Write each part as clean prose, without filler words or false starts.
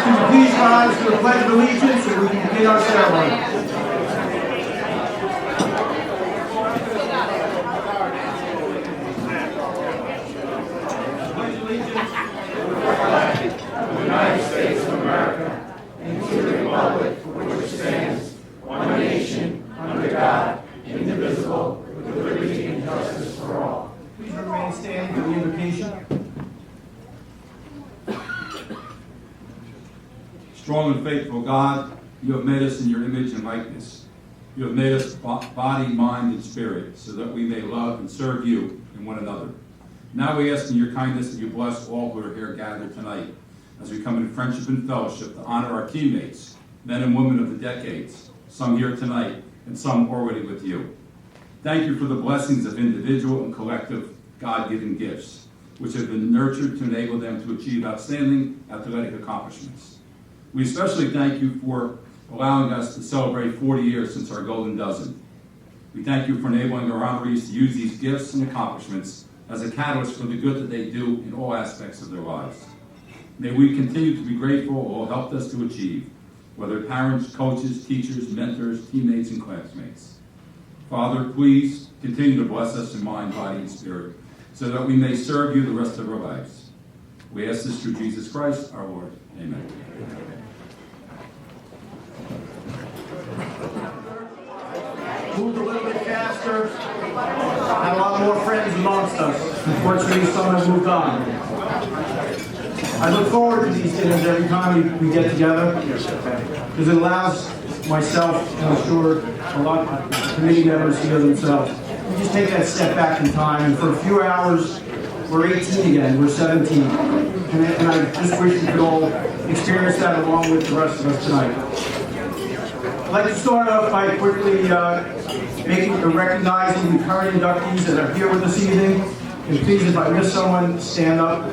can you please rise for the Pledge of Allegiance so we can begin our ceremony? United States of America, and to the republic for which it stands, one nation, under God, indivisible, with liberty and justice for all. Please remain standing for the invocation. Strong and faithful God, you have made us in your image and likeness. You have made us body, mind, and spirit, so that we may love and serve you and one another. Now we ask in your kindness that you bless all who are here gathered tonight, as we come in friendship and fellowship to honor our teammates, men and women of the decades, some here tonight and some already with you. Thank you for the blessings of individual and collective God-given gifts, which have been nurtured to enable them to achieve outstanding athletic accomplishments. We especially thank you for allowing us to celebrate 40 years since our Golden Dozen. We thank you for enabling our honorees to use these gifts and accomplishments as a catalyst for the good that they do in all aspects of their lives. May we continue to be grateful for all helped us to achieve, whether parents, coaches, teachers, mentors, teammates, and classmates. Father, please continue to bless us in mind, body, and spirit, so that we may serve you the rest of our lives. We ask this through Jesus Christ, our Lord. Amen. Moved a little bit faster. Had a lot more friends amongst us. Unfortunately, some have moved on. I look forward to these dinners every time we get together, because it allows myself, and I'm sure a lot of committee members here themselves, we just take that step back in time, and for a few hours, we're 18 again, we're 17. And I just wish we could all experience that along with the rest of us tonight. I'd like to start off by quickly recognizing the current inductees that are here with us this evening. And please, if I miss someone, stand up.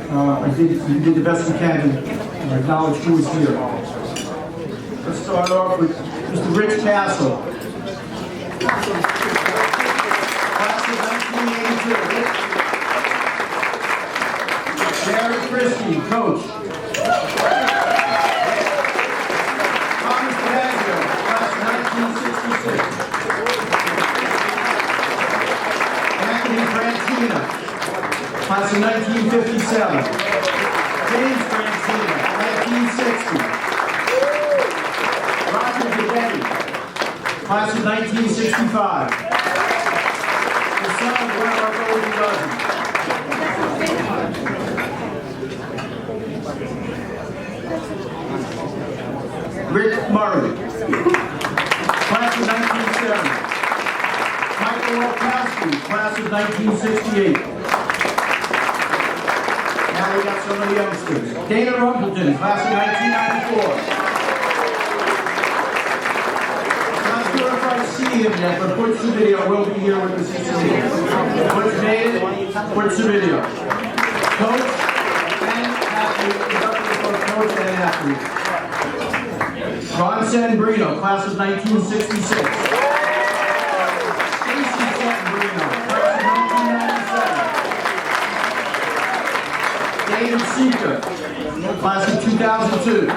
You did the best you can to acknowledge who is here. Let's start off with Mr. Rich Castle. Class of 1982. Jared Christie, coach. Thomas Pedazio, class of 1966. Anthony Frantina, class of 1957. James Frantina, 1960. Roger Gadetti, class of 1965. The son of one of our Golden Dozen. Rick Murray, class of 1970. Michael Walkowski, class of 1968. Now we got some of the youngsters. Dana Rumpleton, class of 1994. Not sure if I see him yet, but Butch the video will be here with us this evening. Butch made it, Butch the video. Coach and athlete, conducted both coach and athlete. Ron Sanbrino, class of 1966. Stacy Sanbrino, class of 1997. David Seeker, class of 2002.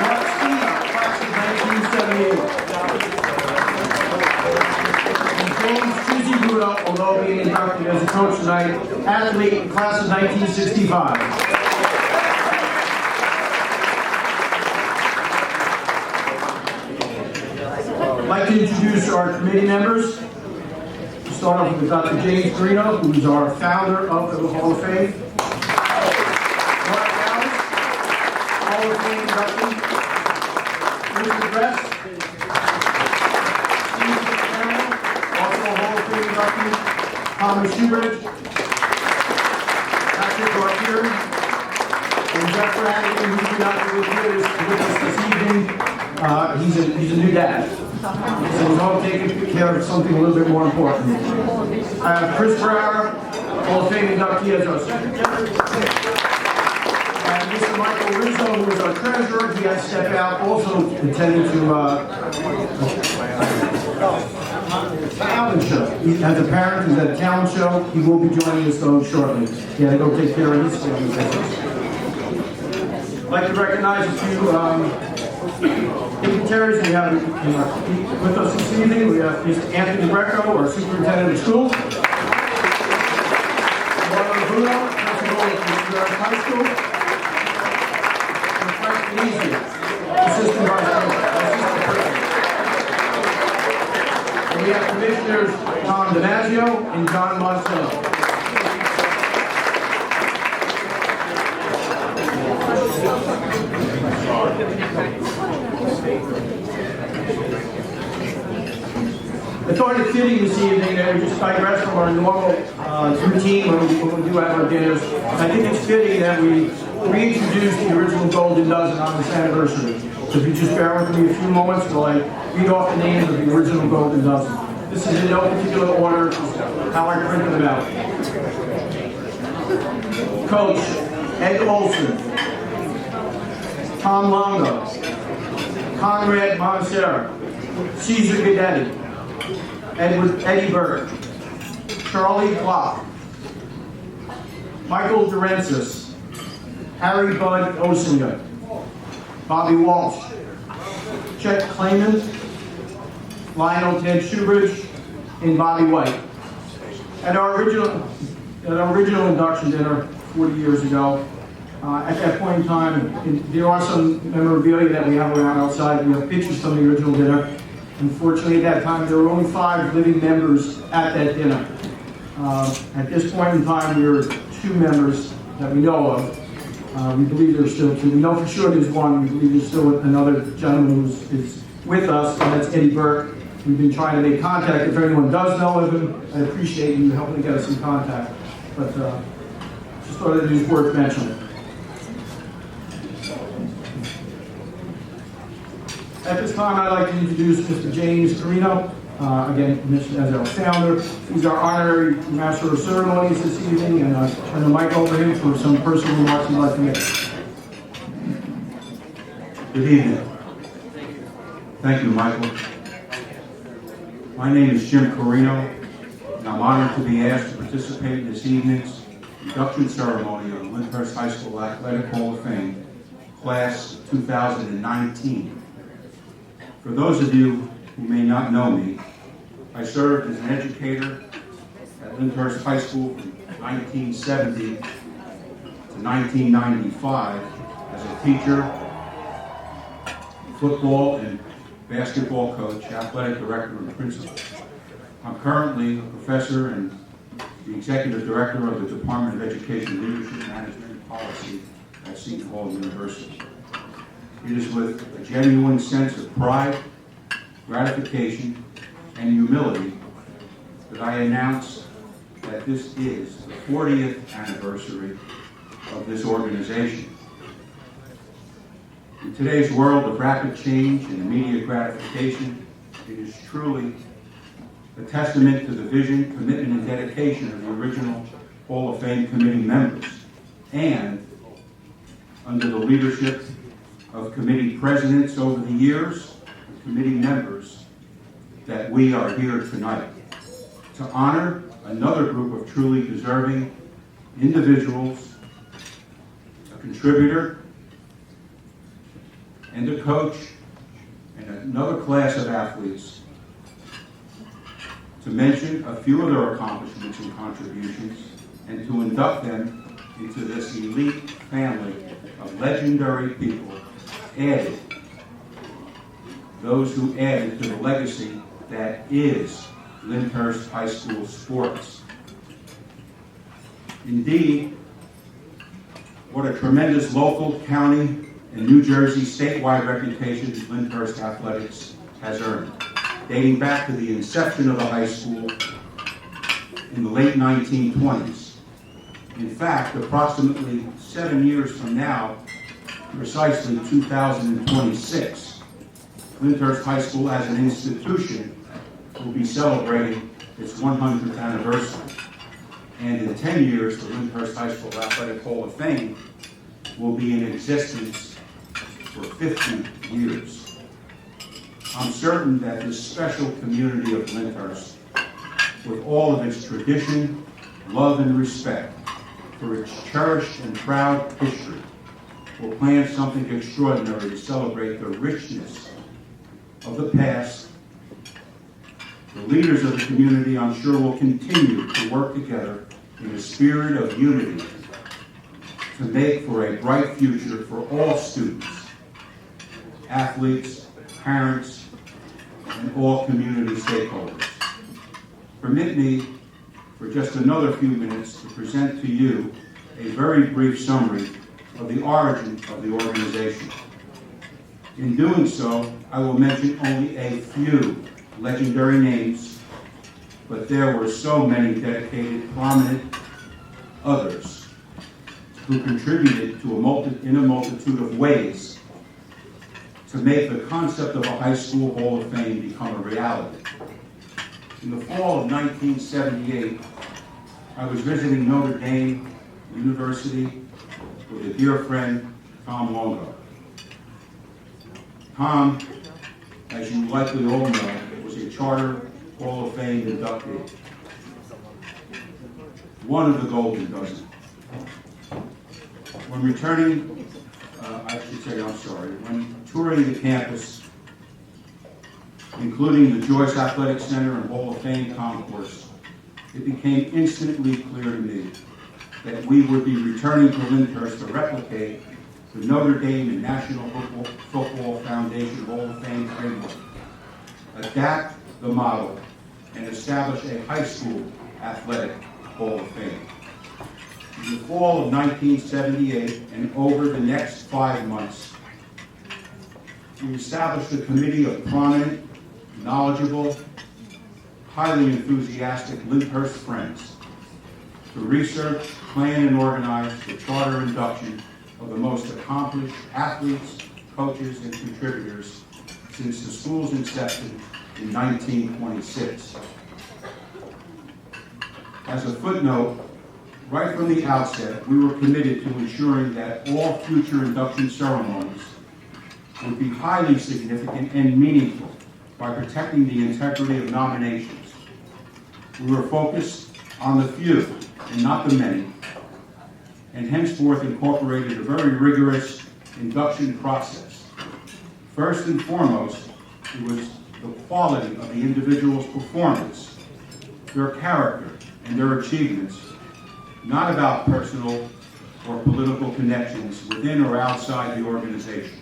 Mark Spina, class of 1978. And James Chuzzy-Budo, although being inducted as a coach tonight, athlete, class of 1965. I'd like to introduce our committee members. We'll start off with Dr. James Greeno, who is our founder of the Hall of Fame. Mark Dallas, Hall of Fame inductee. Richard Brest, Steve Fitzgerald, also a Hall of Fame inductee. Thomas Schubert, Patrick Garfield, and Jeff Brannigan, who's not with us this evening. He's a new dad. So we're all taking care of something a little bit more important. I have Chris Brower, Hall of Fame inductee as our secretary. And Mr. Michael Rizzo, who is our treasurer, he has to step out, also intending to talent show. He has a parent who's at a talent show. He will be joining us though shortly. He had to go take care of his family business. like to recognize a few dignitaries we have with us this evening. We have Mr. Anthony Greco, our superintendent of schools. Laura Bruno, principal of Lyndhurst High School. And Frank Denisi, assistant vice president. And we have commissioners Tom DiMaggio and John Monticello. I thought it fitting this evening that we just digress from our normal routine when we do have our dinners. I think it's fitting that we reintroduce the original Golden Dozen on this anniversary. So if you just bear with me a few moments while I read off the names of the original Golden Dozen. This is in no particular order, how I printed them out. Coach Ed Olson, Tom Longo, Conrad Montserrat, Caesar Guidetti, Eddie Burke, Charlie Klopp, Michael Durensis, Harry Bud Osinga, Bobby Walsh, Chet Clayman, Lionel Ted Shoebridge, and Bobby White. At our original induction dinner 40 years ago, at that point in time, there are some memorabilia that we have around outside. We have pictures from the original dinner. Unfortunately, at that time, there were only 5 living members at that dinner. At this point in time, there are 2 members that we know of. We believe there's still 2. We know for sure there's 1. We believe there's still another gentleman who is with us, and that's Eddie Burke. We've been trying to make contact. If anyone does know of him, I appreciate you helping to get us in contact. But just thought it was worth mentioning. At this time, I'd like to introduce Mr. James Carino, again, mentioned as our founder. He's our honorary master of ceremonies this evening, and I'll turn the mic over to him for some personal remarks he'd like to make. Good evening. Thank you, Michael. My name is Jim Carino, and I'm honored to be asked to participate in this evening's induction ceremony of the Lyndhurst High School Athletic Hall of Fame, Class 2019. For those of you who may not know me, I served as an educator at Lyndhurst High School from 1970 to 1995 as a teacher, football and basketball coach, athletic director, and principal. I'm currently a professor and the executive director of the Department of Education Leadership, Management, and Policy at Seton Hall University. It is with a genuine sense of pride, gratification, and humility that I announce that this is the 40th anniversary of this organization. In today's world of rapid change and immediate gratification, it is truly a testament to the vision, commitment, and dedication of the original Hall of Fame committee members, and under the leadership of committee presidents over the years, and committee members, that we are here tonight to honor another group of truly deserving individuals, a contributor, and a coach, and another class of athletes, to mention a few of their accomplishments and contributions, and to induct them into this elite family of legendary people, those who added to the legacy that is Lyndhurst High School sports. Indeed, what a tremendous local, county, and New Jersey statewide reputation Lyndhurst athletics has earned, dating back to the inception of the high school in the late 1920s. In fact, approximately 7 years from now, precisely 2026, Lyndhurst High School as an institution will be celebrating its 100th anniversary. And in 10 years, the Lyndhurst High School Athletic Hall of Fame will be in existence for 50 years. I'm certain that this special community of Lyndhurst, with all of its tradition, love, and respect for its cherished and proud history, will plan something extraordinary to celebrate the richness of the past. The leaders of the community, I'm sure, will continue to work together in a spirit of unity to make for a bright future for all students, athletes, parents, and all community stakeholders. Permit me, for just another few minutes, to present to you a very brief summary of the origin of the organization. In doing so, I will mention only a few legendary names, but there were so many dedicated, prominent others who contributed to in a multitude of ways to make the concept of a high school Hall of Fame become a reality. In the fall of 1978, I was visiting Notre Dame University with a dear friend, Tom Longo. Tom, as you likely all know, was a Charter Hall of Fame inductee, one of the golden dozen. When when touring the campus, including the Joyce Athletic Center and Hall of Fame concourse, it became instantly clear to me that we would be returning to Lyndhurst to replicate the Notre Dame and National Football Foundation Hall of Fame framework, adapt the model, and establish a high school athletic Hall of Fame. In the fall of 1978 and over the next 5 months, we established a committee of prominent, knowledgeable, highly enthusiastic Lyndhurst friends to research, plan, and organize the charter induction of the most accomplished athletes, coaches, and contributors since the school's inception in 1926. As a footnote, right from the outset, we were committed to ensuring that all future induction ceremonies would be highly significant and meaningful by protecting the integrity of nominations. We were focused on the few and not the many, and henceforth incorporated a very rigorous induction process. First and foremost, it was the quality of the individual's performance, their character, and their achievements, not about personal or political connections within or outside the organization.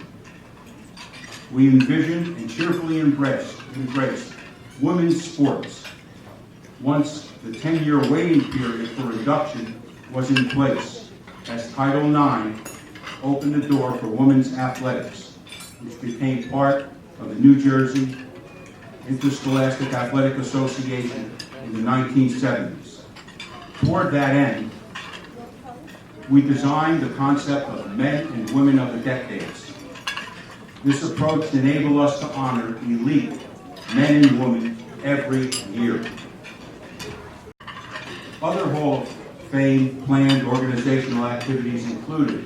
We envisioned and cheerfully embraced women's sports once the 10-year waiting period for induction was in place, as Title IX opened the door for women's athletics, which became part of the New Jersey Interscholastic Athletic Association in the 1970s. Toward that end, we designed the concept of men and women of the decades. This approach enabled us to honor elite men and women every year. Other Hall of Fame planned organizational activities included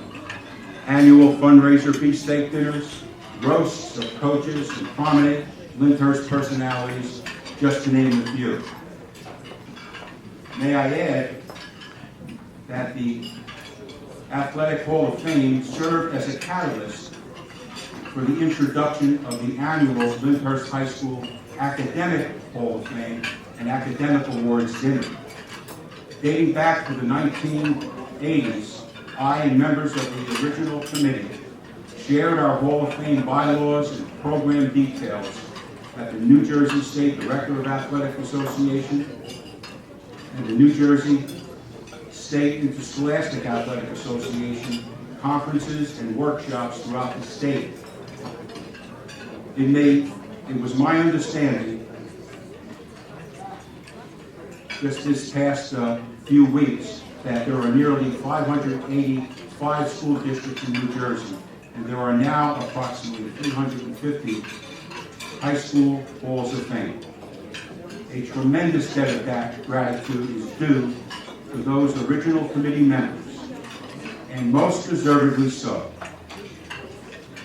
annual fundraiser beefsteak dinners, roasts of coaches and prominent Lyndhurst personalities, just to name a few. May I add that the Athletic Hall of Fame served as a catalyst for the introduction of the annual Lyndhurst High School Academic Hall of Fame and Academic Awards Dinner. Dating back to the 1980s, I and members of the original committee shared our Hall of Fame bylaws and program details at the New Jersey State Director of Athletic Association and the New Jersey State Interscholastic Athletic Association conferences and workshops throughout the state. It was my understanding just this past few weeks that there are nearly 585 school districts in New Jersey, and there are now approximately 350 high school halls of fame. A tremendous debt of gratitude is due to those original committee members, and most deservedly so.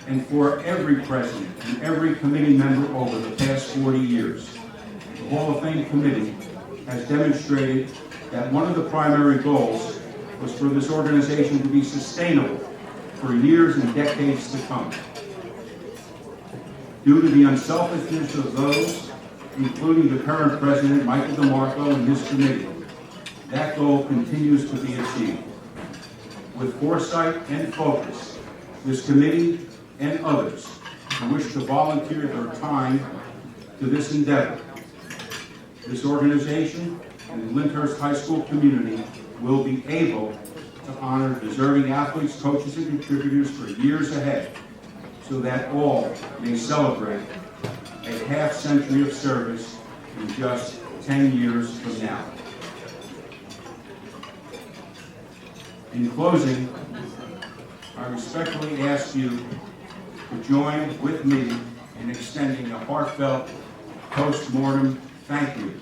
And for every president and every committee member over the past 40 years, the Hall of Fame Committee has demonstrated that one of the primary goals was for this organization to be sustainable for years and decades to come. Due to the unselfishness of those, including the current president, Michael DeMarco, and his committee, that goal continues to be achieved. With foresight and focus, this committee and others who wish to volunteer their time to this endeavor, this organization and the Lyndhurst High School community will be able to honor deserving athletes, coaches, and contributors for years ahead, so that all may celebrate a half-century of service in just 10 years from now. In closing, I respectfully ask you to join with me in extending a heartfelt post-mortem thank you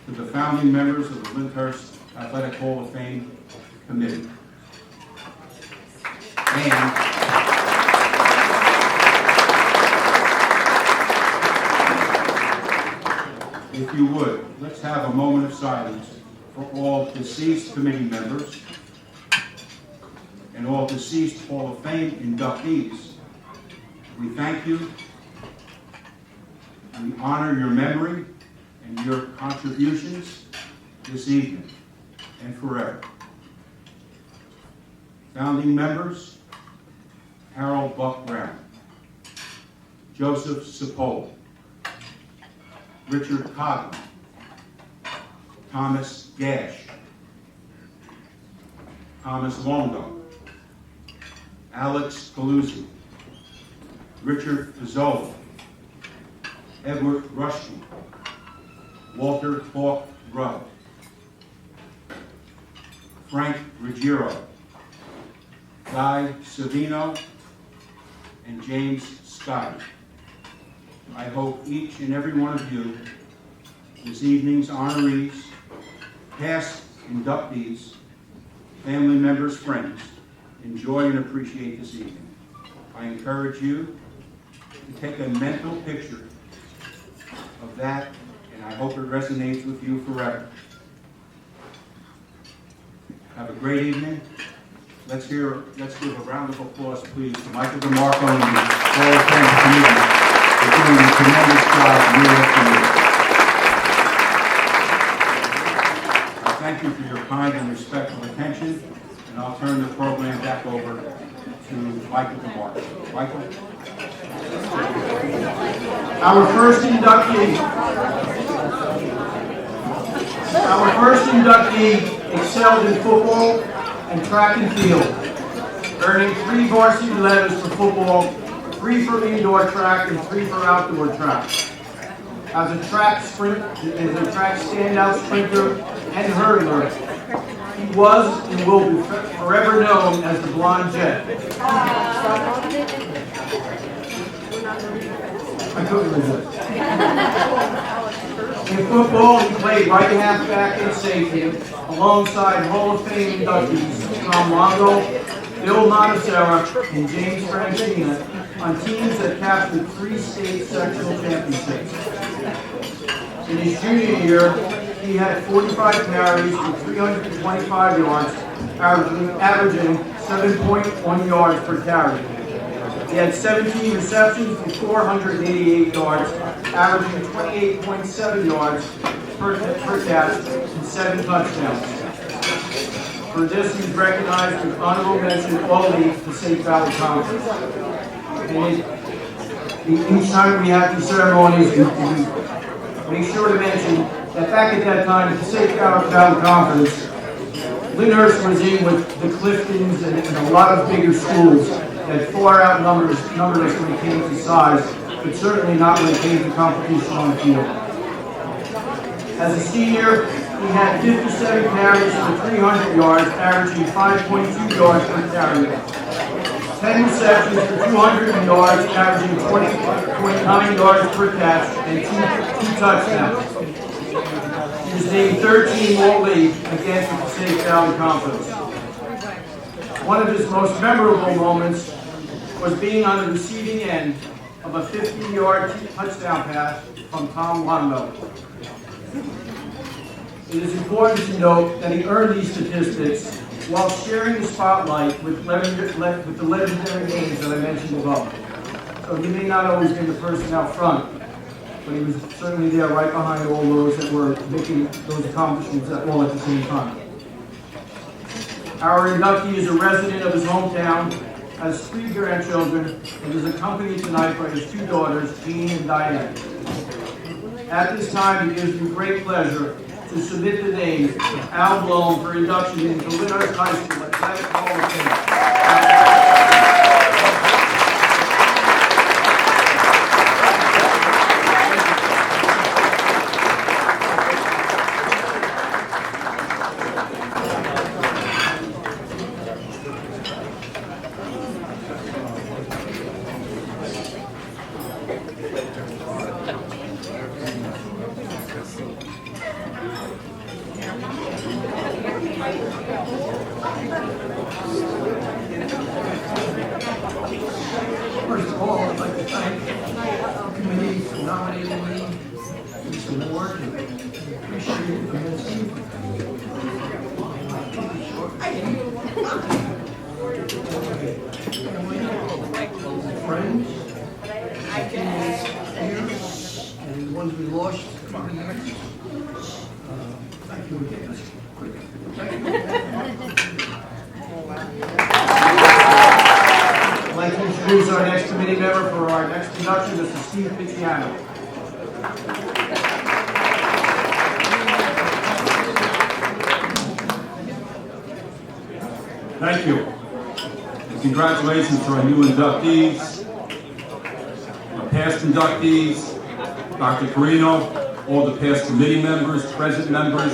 to the founding members of the Lyndhurst Athletic Hall of Fame Committee. And if you would, let's have a moment of silence for all deceased committee members and all deceased Hall of Fame inductees. We thank you. We honor your memory and your contributions this evening and forever. Founding members, Harold Buck Brown, Joseph Cipolla, Richard Coghlan, Thomas Gash, Thomas Longo, Alex Paluzzi, Richard Fazzola, Edward Rushton, Walter Hawk Rudd, Frank Ruggiero, Guy Savino, and James Scott. I hope each and every one of you, this evening's honorees, past inductees, family members, friends, enjoy and appreciate this evening. I encourage you to take a mental picture of that, and I hope it resonates with you forever. Have a great evening. Let's give a round of applause, please, to Michael DeMarco and the Hall of Fame Committee for doing a tremendous job year after year. I thank you for your kind and respectful attention, and I'll turn the program back over to Michael DeMarco. Michael? Our first inductee excelled in football and track and field, earning 3 varsity letters for football, 3 for indoor track, and 3 for outdoor track. As a track standout sprinter and hurdler, he was and will be forever known as the Blonde Jet. I couldn't resist. In football, he played right halfback and safety alongside Hall of Fame inductees Tom Longo, Bill Monacera, and James Franchina on teams that captured 3 state sectional championships. In his junior year, he had 45 carries for 325 yards, averaging 7.1 yards per carry. He had 17 receptions for 488 yards, averaging 28.7 yards per catch, and 7 touchdowns. For this, he's recognized with honorable mention All-League for St. Valley Conference. And each time we have these ceremonies, we make sure to mention that back at that time, at the St. Valley Conference, Lyndhurst was in with the Cliftons and a lot of bigger schools that far outnumbered us when it came to size, but certainly not when it came to competition on the field. As a senior, he had 57 carries for 300 yards, averaging 5.2 yards per carry. 10 receptions for 200 yards, averaging 20.9 yards per catch, and 2 touchdowns. He was named 13 All-League against the St. Valley Conference. One of his most memorable moments was being on the receiving end of a 50-yard touchdown pass from Tom Longo. It is important to note that he earned these statistics while sharing the spotlight with the legendary names that I mentioned above. So he may not always be the person out front, but he was certainly there right behind all those that were making those accomplishments all at the same time. Our inductee is a resident of his hometown, has 3 grandchildren, and is accompanied tonight by his 2 daughters, Jean and Diane. At this time, it gives me great pleasure to submit the names of Al Bloom for induction into Lyndhurst High School Athletic Hall of Fame. First of all, I'd like to thank the committee for nominating me for this award. I appreciate it immensely. Friends, here, and the ones we lost. Thank you again. I'd like to introduce our next committee member for our next induction, Mr. Steve Picciano. Thank you. And congratulations to our new inductees, our past inductees, Dr. Carino, all the past committee members, present members,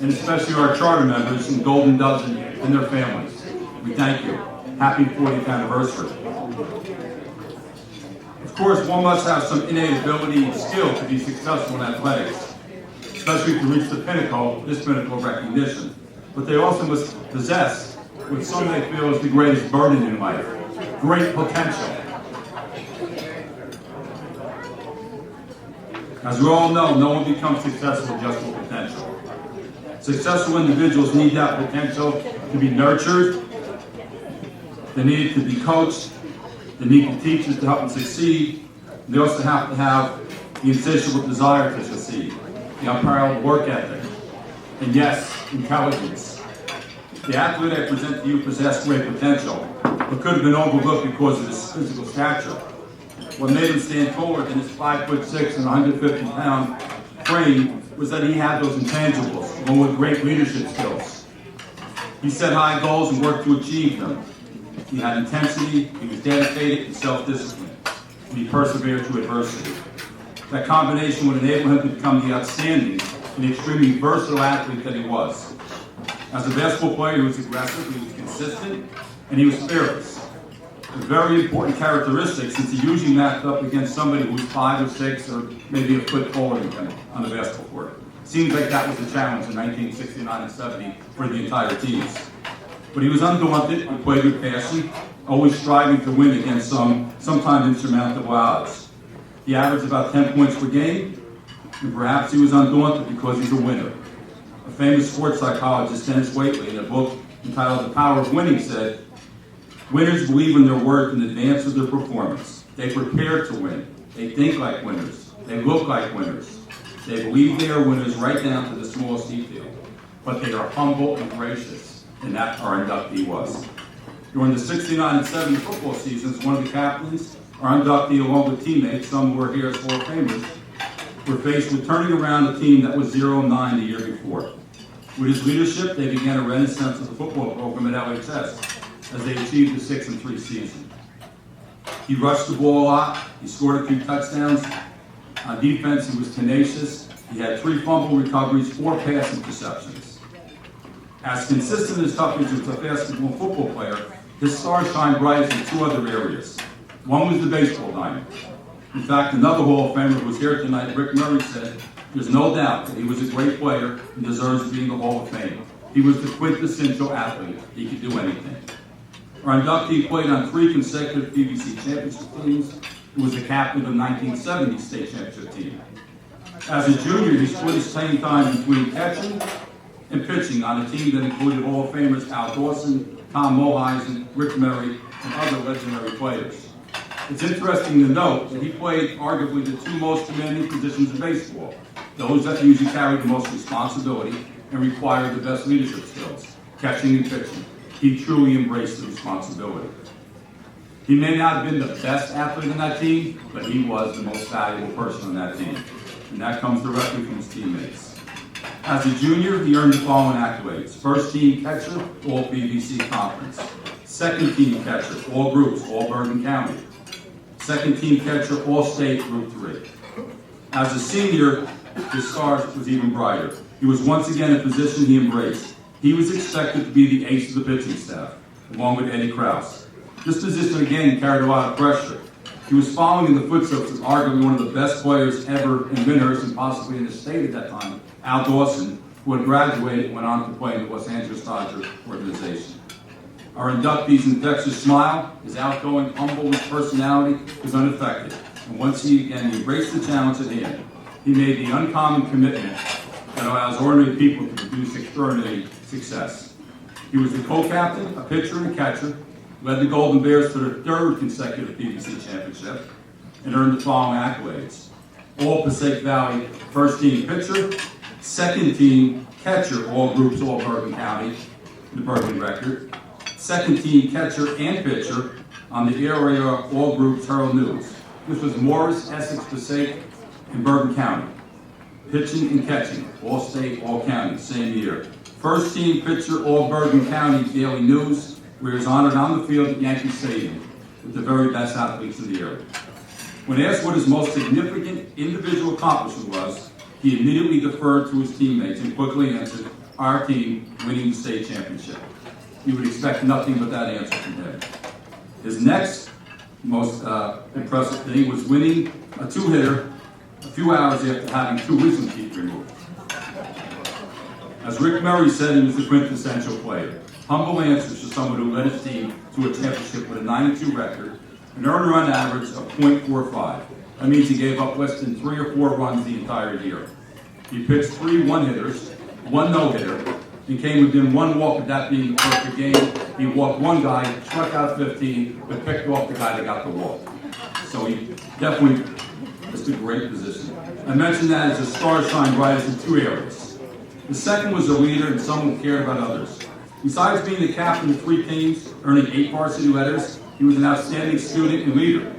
and especially our charter members in Golden Dozen and their families. We thank you. Happy 40th anniversary. Of course, one must have some innate ability and skill to be successful in athletics, especially to reach the pinnacle, this pinnacle of recognition. But they also must possess what some may feel is the greatest burden in life, great potential. As we all know, no one becomes successful just with potential. Successful individuals need that potential to be nurtured. They need to be coached. They need the teachers to help them succeed. They also have to have the insatiable desire to succeed, the unparalleled work ethic, and yes, intelligence. The athlete I present to you possessed great potential, but could have been overlooked because of his physical stature. What made him stand taller than his 5'6" and 150-pound frame was that he had those intangibles, along with great leadership skills. He set high goals and worked to achieve them. He had intensity, he was dedicated, and self-discipline, and he persevered through adversity. That combination would enable him to become the outstanding and extremely versatile athlete that he was. As a basketball player, he was aggressive, he was consistent, and he was fearless. A very important characteristic, since he usually matched up against somebody who was 5 or 6 or maybe a foot taller than him on the basketball court. Seems like that was the challenge in 1969 and 70 for the entire teams. But he was undaunted and played with passion, always striving to win against sometimes insurmountable odds. He averaged about 10 points per game, and perhaps he was undaunted because he's a winner. A famous sports psychologist, Dennis Waitley, in a book entitled The Power of Winning, said, "Winners believe in their work in advance of their performance. They prepare to win. They think like winners. They look like winners. They believe they are winners right down to the smallest detail. But they are humble and gracious." And that our inductee was. During the 69 and 70 football seasons, one of the captains, our inductee, along with teammates, some who were here as Hall of Famers, were faced with turning around a team that was 0-9 the year before. With his leadership, they began a renaissance of the football program at LHS as they achieved the 6-3 season. He rushed the ball a lot. He scored a few touchdowns. On defense, he was tenacious. He had 3 fumble recoveries, 4 pass interceptions. As consistent as tough as a basketball and football player, his stars shined brightest in 2 other areas. One was the baseball diamond. In fact, another Hall of Famer who was here tonight, Rick Murray, said, "There's no doubt that he was a great player and deserves to be in the Hall of Fame. He was the quintessential athlete. He could do anything." Our inductee played on 3 consecutive PBC championship teams. He was the captain of the 1970 state championship team. As a junior, he split his playing time between catching and pitching on a team that included Hall of Famers Al Dawson, Tom Mulheisen, Rick Murray, and other legendary players. It's interesting to note that he played arguably the two most demanding positions in baseball, those that usually carried the most responsibility and required the best leadership skills, catching and pitching. He truly embraced the responsibility. He may not have been the best athlete on that team, but he was the most valuable person on that team. And that comes directly from his teammates. As a junior, he earned the following accolades. First team catcher, all PVC conference. Second team catcher, all groups, all Bergen County. Second team catcher, all state, group 3. As a senior, his stars was even brighter. He was once again a position he embraced. He was expected to be the ace of the pitching staff, along with Eddie Krause. This position again carried a lot of pressure. He was following in the footsteps of arguably one of the best players ever in Lyndhurst and possibly in the state at that time, Al Dawson, who had graduated and went on to play in the Los Angeles Dodgers organization. Our inductee's infectious smile, his outgoing, humble personality was unaffected. And once he again embraced the challenge at hand, he made the uncommon commitment that allows ordinary people to produce extraordinary success. He was the co-captain, a pitcher and catcher, led the Golden Bears to their 3rd consecutive PVC championship, and earned the following accolades. All Passaic Valley first team pitcher, second team catcher, all groups, all Bergen County, the Bergen record, second team catcher and pitcher on the area all groups Herald News. This was Morris, Essex, Passaic, and Bergen County. Pitching and catching, all state, all county, same year. First team pitcher, all Bergen County Daily News, where he was honored on the field at Yankee Stadium with the very best athletes in the area. When asked what his most significant individual accomplishment was, he immediately deferred to his teammates and quickly answered, our team winning the state championship. You would expect nothing but that answer from him. His next most impressive thing was winning a 2-hitter a few hours after having 2 wisdom teeth removed. As Rick Murray said, he was the quintessential player. Humble answers to someone who led his team to a championship with a 9-2 record, an earned run average of .45. That means he gave up less than 3 or 4 runs the entire year. He pitched 3 one-hitters, 1 no-hitter, and came within 1 walk of that being a perfect game. He walked 1 guy, struck out 15, but picked off the guy that got the walk. So he definitely is a great position. I mentioned that as his stars shine brightest in 2 areas. The second was a leader and someone who cared about others. Besides being the captain of 3 teams, earning 8 varsity letters, he was an outstanding student and leader,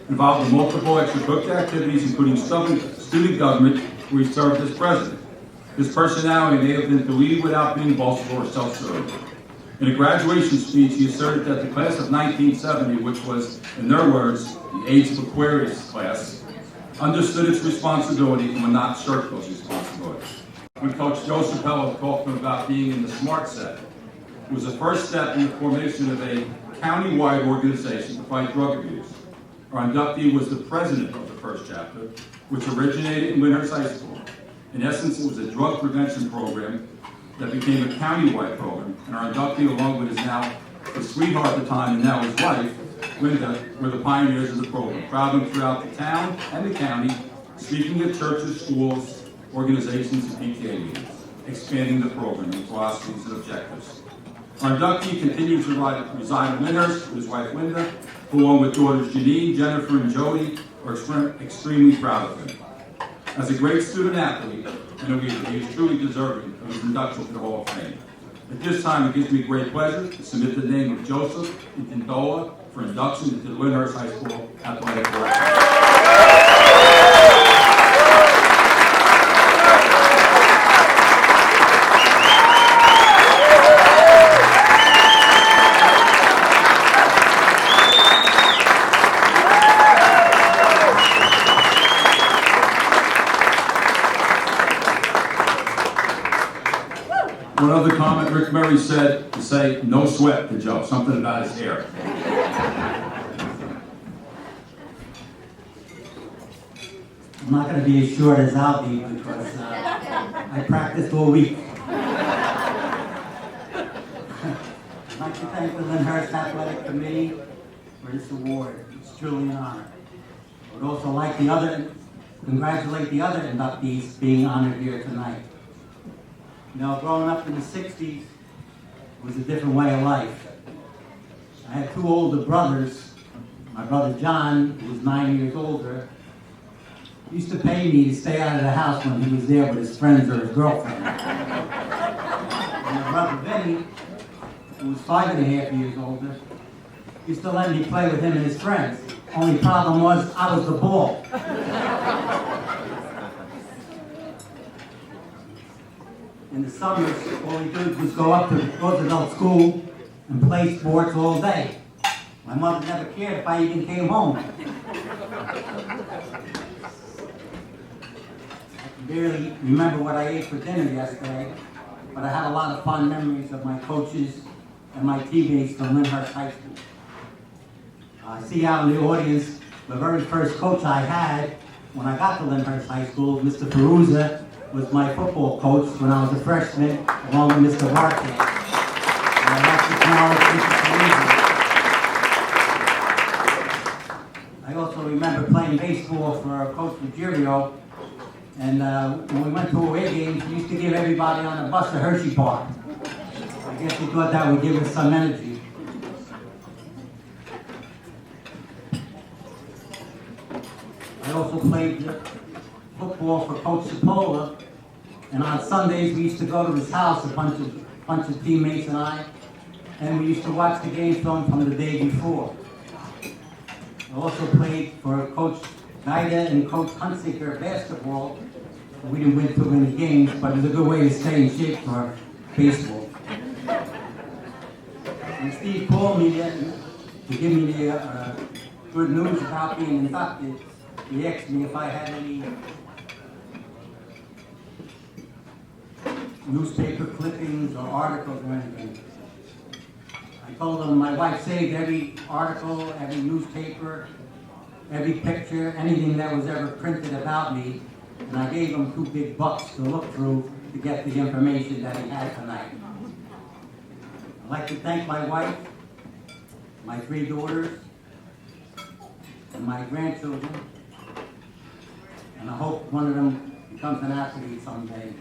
involved in multiple extracurricular activities, including student government, where he served as president. His personality enabled him to lead without being boastful or self-serving. In a graduation speech, he asserted that the class of 1970, which was, in their words, the age of Aquarius class, understood its responsibility and would not shirk those responsibilities. When Coach Joe Sapello talked to him about being in the SMART set, it was the first step in the formation of a county-wide organization to fight drug abuse. Our inductee was the president of the first chapter, which originated in Lyndhurst High School. In essence, it was a drug prevention program that became a county-wide program, and our inductee, along with his sweetheart at the time and now his wife, Linda, were the pioneers of the program, traveling throughout the town and the county, speaking at churches, schools, organizations, and PTA meetings, expanding the program and philosophies and objectives. Our inductee continues to reside in Lyndhurst with his wife Linda, who, along with daughters Janine, Jennifer, and Jody, are extremely proud of him. As a great student athlete and a leader, he is truly deserving of his induction to the Hall of Fame. At this time, it gives me great pleasure to submit the name of Joseph Intindola for induction into the Lyndhurst High School Athletic Board. One other comment Rick Murray said to say, no sweat to Joe, something about his hair. I'm not going to be as short as I'll be because I practiced all week. I'd like to thank the Lyndhurst Athletic Committee for this award. It's truly an honor. I would also like to congratulate the other inductees being honored here tonight. You know, growing up in the 60s was a different way of life. I had two older brothers. My brother John, who was 9 years older, used to pay me to stay out of the house when he was there with his friends or his girlfriend. And my brother Vinny, who was 5.5 years older, used to let me play with him and his friends. Only problem was, I was the ball. In the summers, all we did was go up to Roosevelt School and play sports all day. My mother never cared if I even came home. I can barely remember what I ate for dinner yesterday, but I had a lot of fond memories of my coaches and my teammates from Lyndhurst High School. I see out in the audience the very first coach I had when I got to Lyndhurst High School. Mr. Perusa was my football coach when I was a freshman, along with Mr. Barkett. And I'd like to acknowledge Mr. Perusa. I also remember playing baseball for Coach Ruggiero, and when we went to away games, he used to give everybody on the bus to Hershey Park. I guess he thought that would give us some energy. I also played football for Coach Cipolla, and on Sundays we used to go to his house, a bunch of teammates and we used to watch the game film from the day before. I also played for Coach Gaida and Coach Hunsaker basketball. We didn't win too many games, but it was a good way to stay in shape for baseball. And Steve called me to give me the good news about being inducted. He asked me if I had any newspaper clippings or articles or anything. I told him my wife saved every article, every newspaper, every picture, anything that was ever printed about me, and I gave him 2 big bucks to look through to get the information that he had tonight. I'd like to thank my wife, my 3 daughters, and my grandchildren. And I hope one of them becomes an athlete someday.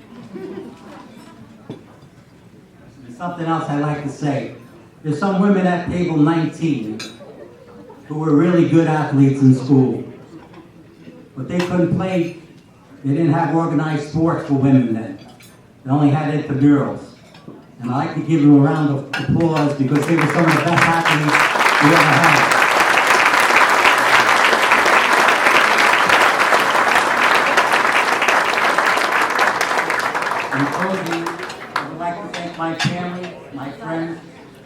There's something else I'd like to say. There's some women at table 19 who were really good athletes in school. But they couldn't play, they didn't have organized sports for women then. They only had it for girls. And I'd like to give them a round of applause because they were some of the best athletes we ever had. In closing, I would like to thank my family, my friends,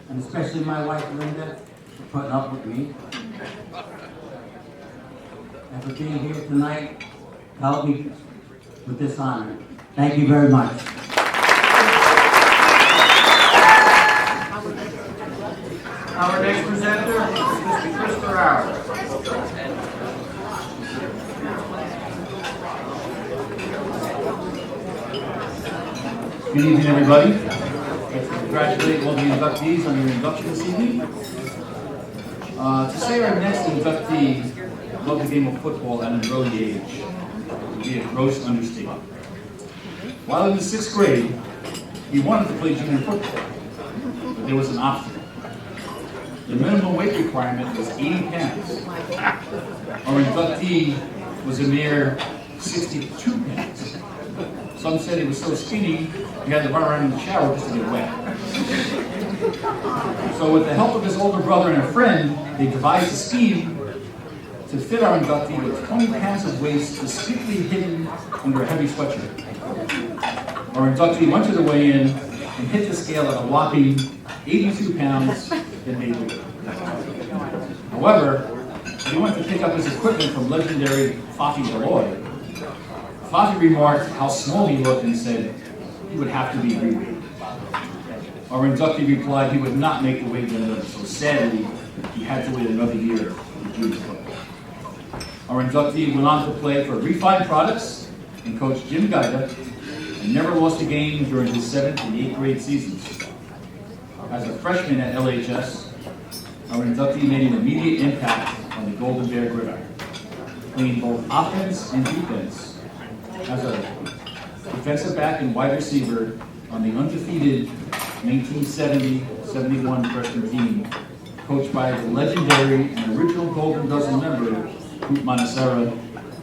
and especially my wife Linda for putting up with me. And for being here tonight to help me with this honor. Thank you very much. Our next presenter is Mr. Christopher Howard. Good evening, everybody. I'd like to congratulate all the inductees on your induction this evening. To say our next inductee loved the game of football at an early age would be a gross understatement. While in the 6th grade, he wanted to play junior football, but there was an obstacle. The minimum weight requirement was 80 pounds. Our inductee was a mere 62 pounds. Some said he was so skinny, he had to run around in the shower just to get wet. So with the help of his older brother and a friend, they devised a scheme to fit our inductee with 20 pounds of waste discreetly hidden under a heavy sweatshirt. Our inductee went to the weigh-in and hit the scale at a whopping 82 pounds and made the weight. However, when he went to pick up his equipment from legendary Fafi Deloy, Fafi remarked how small he looked and said he would have to be reweighed. Our inductee replied he would not make the weight limit, so sadly, he had to wait another year for junior football. Our inductee went on to play for Refined Products and coach Jim Gaida, and never lost a game during his 7th and 8th grade seasons. As a freshman at LHS, our inductee made an immediate impact on the Golden Bear gridiron, playing both offense and defense. As a defensive back and wide receiver, on the undefeated 1970-71 freshman team, coached by the legendary and original Golden Dozen member, Coop Monacera,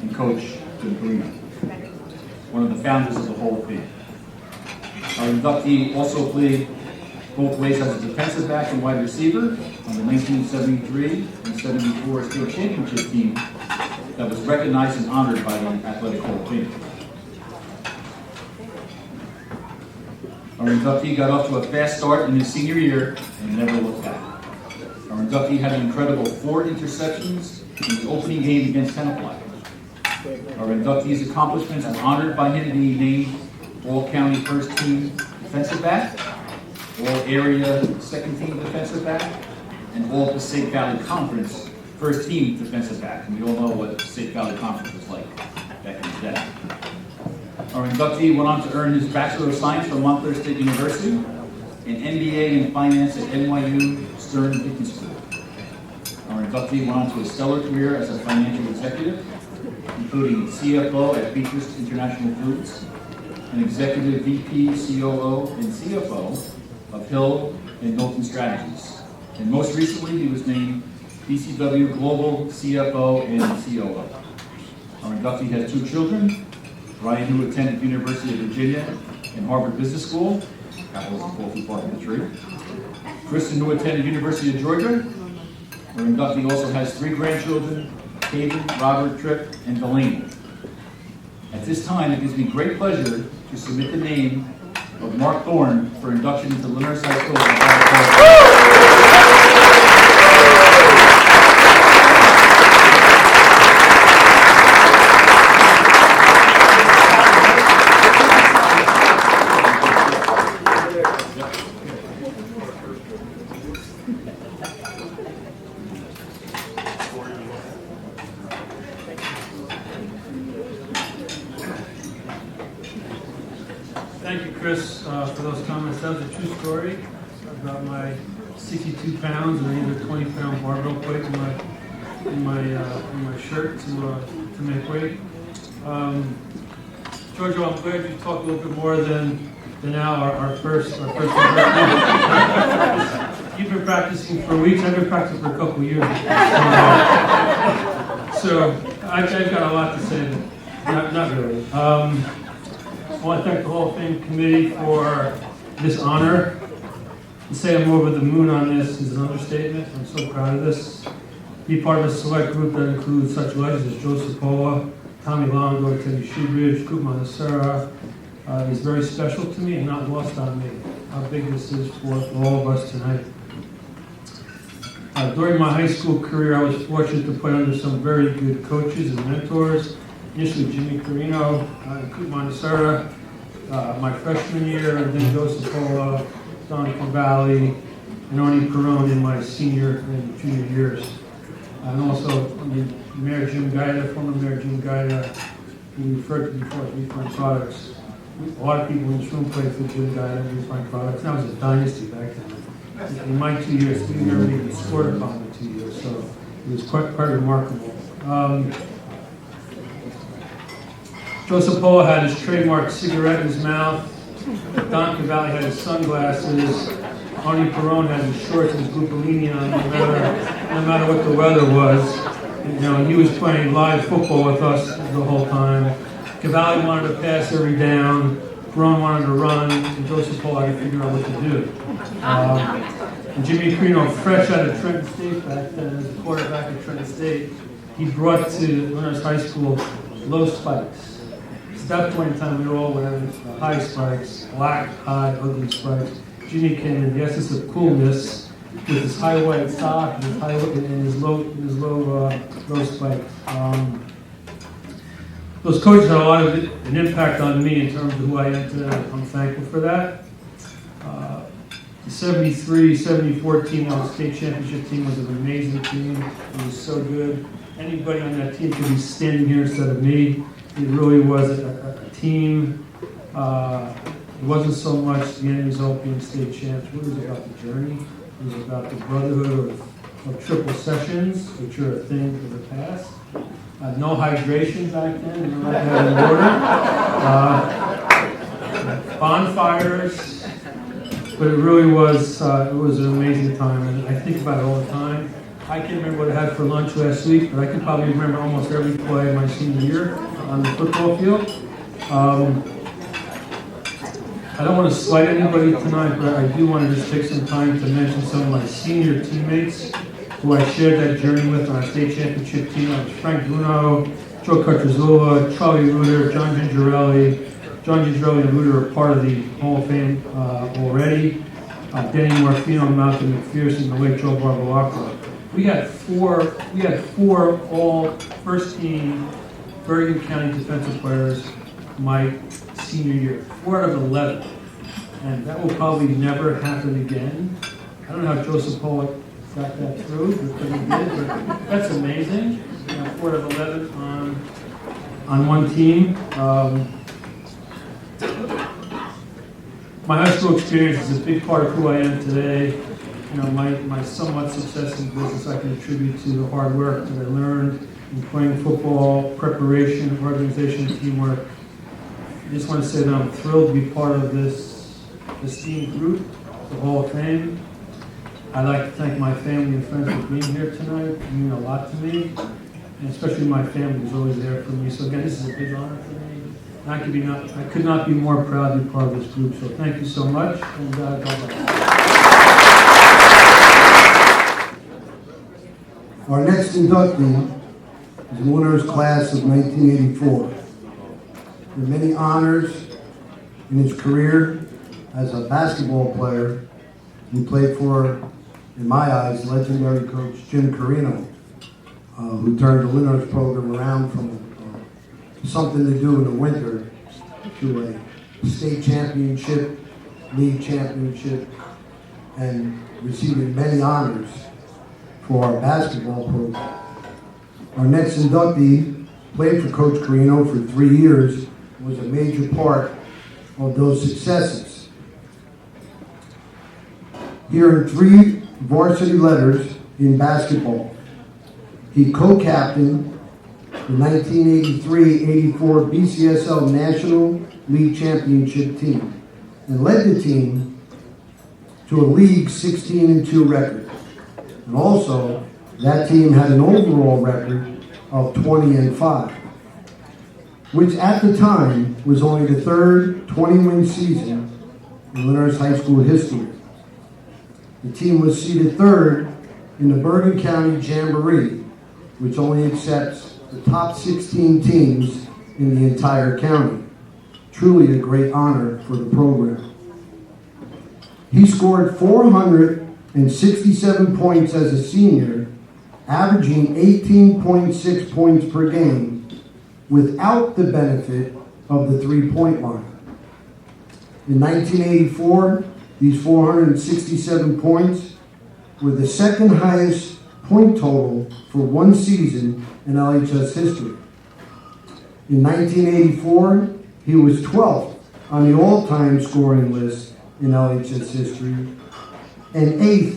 and Coach Jim Carino, one of the founders of the Hall of Fame. Our inductee also played both ways as a defensive back and wide receiver on the 1973 and 74 state championship team that was recognized and honored by the Athletic Hall of Fame. Our inductee got off to a fast start in his senior year and never looked back. Our inductee had an incredible 4 interceptions in the opening game against Tenafly. Our inductee's accomplishments were honored by him being named All-County First Team Defensive Back, All-Area Second Team Defensive Back, and All-Passaic Valley Conference First Team Defensive Back. And we all know what Passaic Valley Conference was like back in the day. Our inductee went on to earn his Bachelor of Science from Lyndhurst State University, an MBA in Finance at NYU Stern Business School. Our inductee went on to a stellar career as a financial executive, including CFO at Beatrice International Foods, an executive VP, COO, and CFO of Hill and Milton Strategies. And most recently, he was named BCW Global CFO and COO. Our inductee has 2 children, Ryan, who attended University of Virginia and Harvard Business School. That wasn't both too far from the tree. Kristen, who attended University of Georgia. Our inductee also has 3 grandchildren, Hayden, Robert, Tripp, and Delaney. At this time, it gives me great pleasure to submit the name of Mark Thorne for induction into Lyndhurst High School. Thank you, Chris, for those comments. That was a true story about my 62 pounds and either 20-pound barbell plate in my shirt to make weight. Giorgio, I'm glad you talked a little bit more than our first. You've been practicing for weeks. I've been practicing for a couple of years. So I've got a lot to say, but not really. I want to thank the Hall of Fame committee for this honor. To say I'm over the moon on this is an understatement. I'm so proud of this. Be part of a select group that includes such legends as Joseph Pola, Tommy Longo, Teddy Shoebridge, Coop Monacera is very special to me and not lost on me. How big this is for all of us tonight. During my high school career, I was fortunate to play under some very good coaches and mentors. Initially Jimmy Carino, Coop Monacera, my freshman year, and then Joseph Pola, Don Cavalli, and Arnie Perone in my senior and junior years. And also Mayor Jim Gaida, former Mayor Jim Gaida, who referred to before as Refined Products. A lot of people in this room played for Jim Gaida and Refined Products. That was a dynasty back then. In my 2 years, we never even scored upon the 2 years, so it was quite remarkable. Joseph Pola had his trademark cigarette in his mouth. Don Cavalli had his sunglasses. Arnie Perone had his shorts and his Buccolini on, no matter what the weather was. You know, he was playing live football with us the whole time. Cavalli wanted to pass every down. Perone wanted to run, and Joseph Pola had to figure out what to do. And Jimmy Carino, fresh out of Trenton State back then, as a quarterback at Trenton State, he brought to Lyndhurst High School low spikes. At that point in time, we were all wearing high spikes, black, high, ugly spikes. Jimmy came in the essence of coolness with his high white sock and his low spike. Those coaches had a lot of an impact on me in terms of who I am today. I'm thankful for that. The 73-74 team, our state championship team, was an amazing team. It was so good. Anybody on that team could be standing here instead of me. It really was a team. It wasn't so much the end result being state champs. It was about the journey. It was about the brotherhood of triple sessions, which are a thing of the past. No hydration back then. We were not having water. bonfires, but it really was, it was an amazing time, and I think about it all the time. I can't remember what I had for lunch last week, but I can probably remember almost every play of my senior year on the football field. I don't want to slight anybody tonight, but I do want to just take some time to mention some of my senior teammates who I shared that journey with on our state championship team. That was Frank Bruno, Joe Cartrazzola, Charlie Reuter, John Gingerelli. John Gingerelli and Reuter are part of the Hall of Fame already. Danny Morfino, Malcolm McPherson, the late Joe Barbalacqua. We had four all first team Bergen County defensive players my senior year, 4 out of 11. And that will probably never happen again. I don't know how Joseph Pollock got that through, but he did, but that's amazing. 4 out of 11 on one team. My high school experience is a big part of who I am today. My somewhat success in business I can attribute to the hard work that I learned in playing football, preparation, organization, and teamwork. I just want to say that I'm thrilled to be part of this esteemed group, the Hall of Fame. I'd like to thank my family and friends for being here tonight. They mean a lot to me, and especially my family who's always there for me. So again, this is a big honor for me. And I could not be more proud to be part of this group. So thank you so much, and God bless. Our next inductee is the winner's class of 1984. With many honors in his career as a basketball player, he played for, in my eyes, legendary coach Jim Carino, who turned the Lyndhurst program around from something to do in the winter to a state championship, league championship, and receiving many honors for our basketball program. Our next inductee played for Coach Carino for 3 years, was a major part of those successes. Here are 3 varsity letters in basketball. He co-captained the 1983-84 BCSL National League Championship team and led the team to a league 16-2 record. And also, that team had an overall record of 20-5, which at the time was only the 3rd 20-win season in Lyndhurst High School history. The team was seeded 3rd in the Bergen County Jamboree, which only accepts the top 16 teams in the entire county. Truly a great honor for the program. He scored 467 points as a senior, averaging 18.6 points per game without the benefit of the three-point line. In 1984, these 467 points were the second highest point total for one season in LHS history. In 1984, he was 12th on the all-time scoring list in LHS history and 8th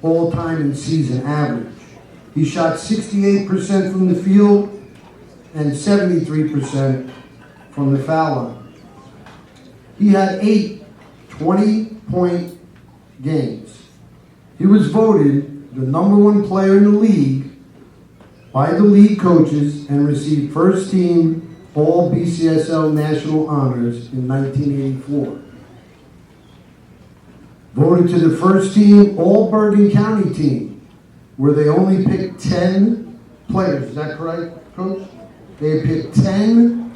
all-time in season average. He shot 68% from the field and 73% from the foul line. He had 8 20-point games. He was voted the #1 player in the league by the league coaches and received first team all BCSL national honors in 1984. Voted to the first team all Bergen County team, where they only picked 10 players. Is that correct, Coach? They picked 10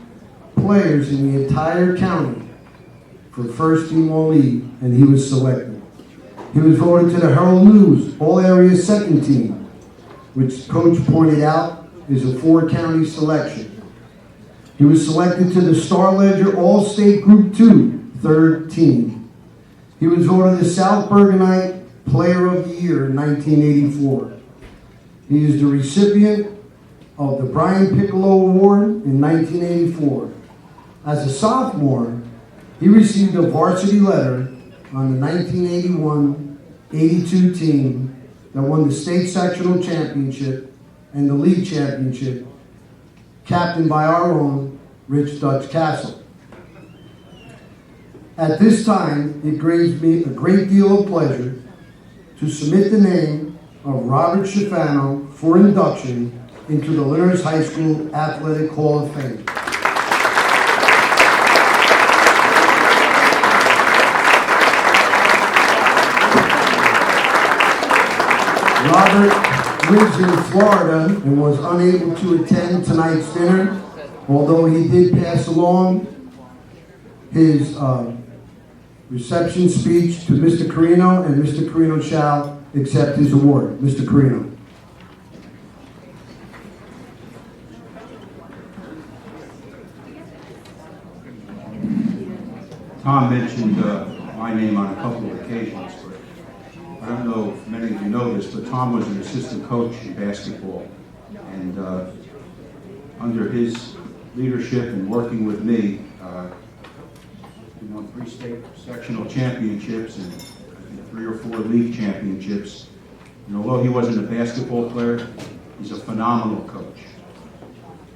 players in the entire county for first team all league, and he was selected. He was voted to the Herald News all area second team, which Coach pointed out is a 4-county selection. He was selected to the Star Ledger All-State Group 2 third team. He was voted the South Bergenite Player of the Year in 1984. He is the recipient of the Brian Piccolo Award in 1984. As a sophomore, he received a varsity letter on the 1981-82 team that won the state sectional championship and the league championship, captained by our own Rich Dutch Castle. At this time, it grieves me a great deal of pleasure to submit the name of Robert Schifano for induction into the Lyndhurst High School Athletic Hall of Fame. Robert lives in Florida and was unable to attend tonight's dinner, although he did pass along his reception speech to Mr. Carino, and Mr. Carino shall accept his award. Mr. Carino. Tom mentioned my name on a couple of occasions, but I don't know if many of you know this, but Tom was an assistant coach in basketball. And under his leadership and working with me, we won 3 state sectional championships and I think 3 or 4 league championships. And although he wasn't a basketball player, he's a phenomenal coach.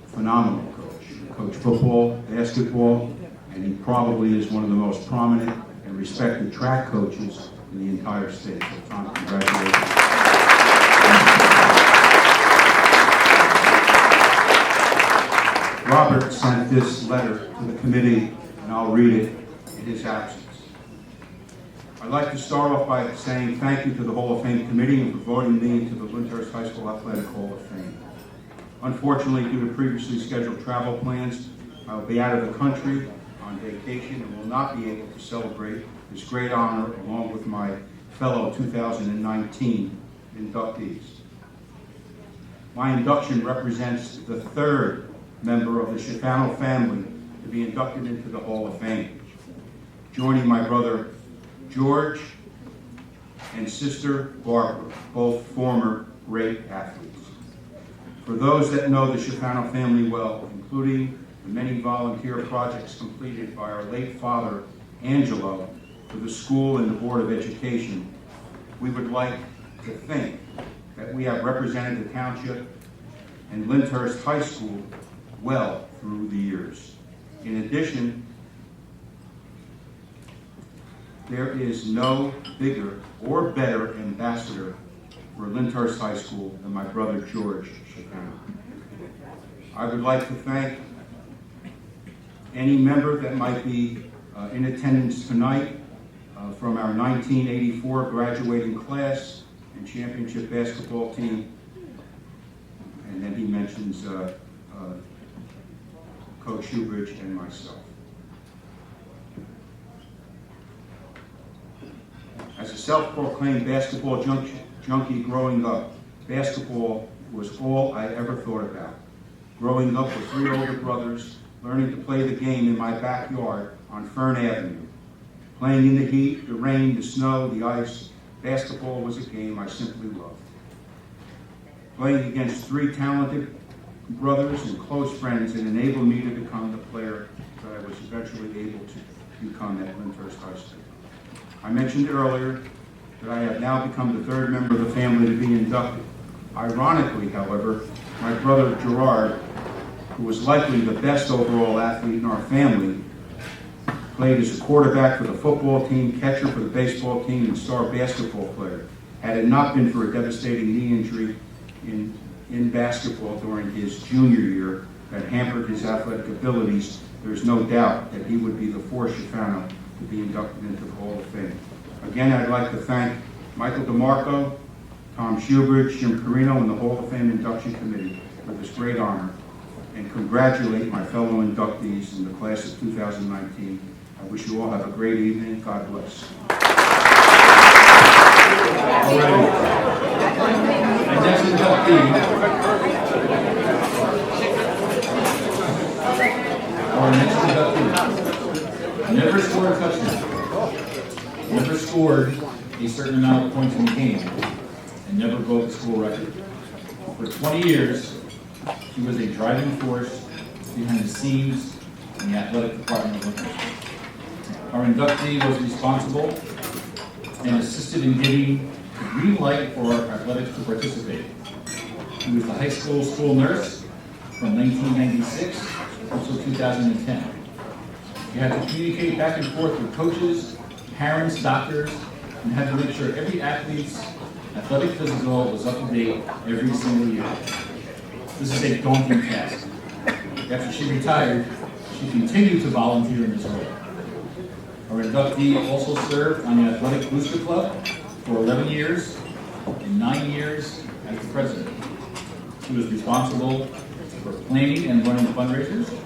Phenomenal coach. He coached football, basketball, and he probably is one of the most prominent and respected track coaches in the entire state. So Tom, congratulations. Robert sent this letter to the committee, and I'll read it in his absence. I'd like to start off by saying thank you to the Hall of Fame committee for voting me into the Lyndhurst High School Athletic Hall of Fame. Unfortunately, due to previously scheduled travel plans, I'll be out of the country on vacation and will not be able to celebrate this great honor along with my fellow 2019 inductees. My induction represents the 3rd member of the Schifano family to be inducted into the Hall of Fame, joining my brother George and sister Barbara, both former great athletes. For those that know the Schifano family well, including the many volunteer projects completed by our late father, Angelo, for the school and the Board of Education, we would like to think that we have represented the township and Lyndhurst High School well through the years. In addition, there is no bigger or better ambassador for Lyndhurst High School than my brother George Schifano. I would like to thank any member that might be in attendance tonight from our 1984 graduating class and championship basketball team. And then he mentions Coach Hubridge and myself. As a self-proclaimed basketball junkie growing up, basketball was all I ever thought about. Growing up with 3 older brothers, learning to play the game in my backyard on Fern Avenue. Playing in the heat, the rain, the snow, the ice, basketball was a game I simply loved. Playing against 3 talented brothers and close friends, it enabled me to become the player that I was eventually able to become at Lyndhurst High School. I mentioned earlier that I have now become the 3rd member of the family to be inducted. Ironically, however, my brother Gerard, who was likely the best overall athlete in our family, played as a quarterback for the football team, catcher for the baseball team, and star basketball player. Had it not been for a devastating knee injury in basketball during his junior year that hampered his athletic abilities, there's no doubt that he would be the 4th Schifano to be inducted into the Hall of Fame. Again, I'd like to thank Michael DeMarco, Tom Schubert, Jim Carino, and the Hall of Fame Induction Committee for this great honor, and congratulate my fellow inductees in the class of 2019. I wish you all have a great evening. God bless. All right. And next inductee. Our next inductee. Never scored a touchdown. Never scored a certain amount of points in the game. And never broke the school record. For 20 years, he was a driving force behind the scenes in the athletic department of Lyndhurst. Our inductee was responsible and assisted in getting the green light for our athletics to participate. He was the high school nurse from 1996 until 2010. You had to communicate back and forth with coaches, parents, doctors, and had to make sure every athlete's athletic physical was up to date every single year. This is a daunting task. After she retired, she continued to volunteer in this role. Our inductee also served on the Athletic Booster Club for 11 years and 9 years as the president. She was responsible for planning and running fundraisers,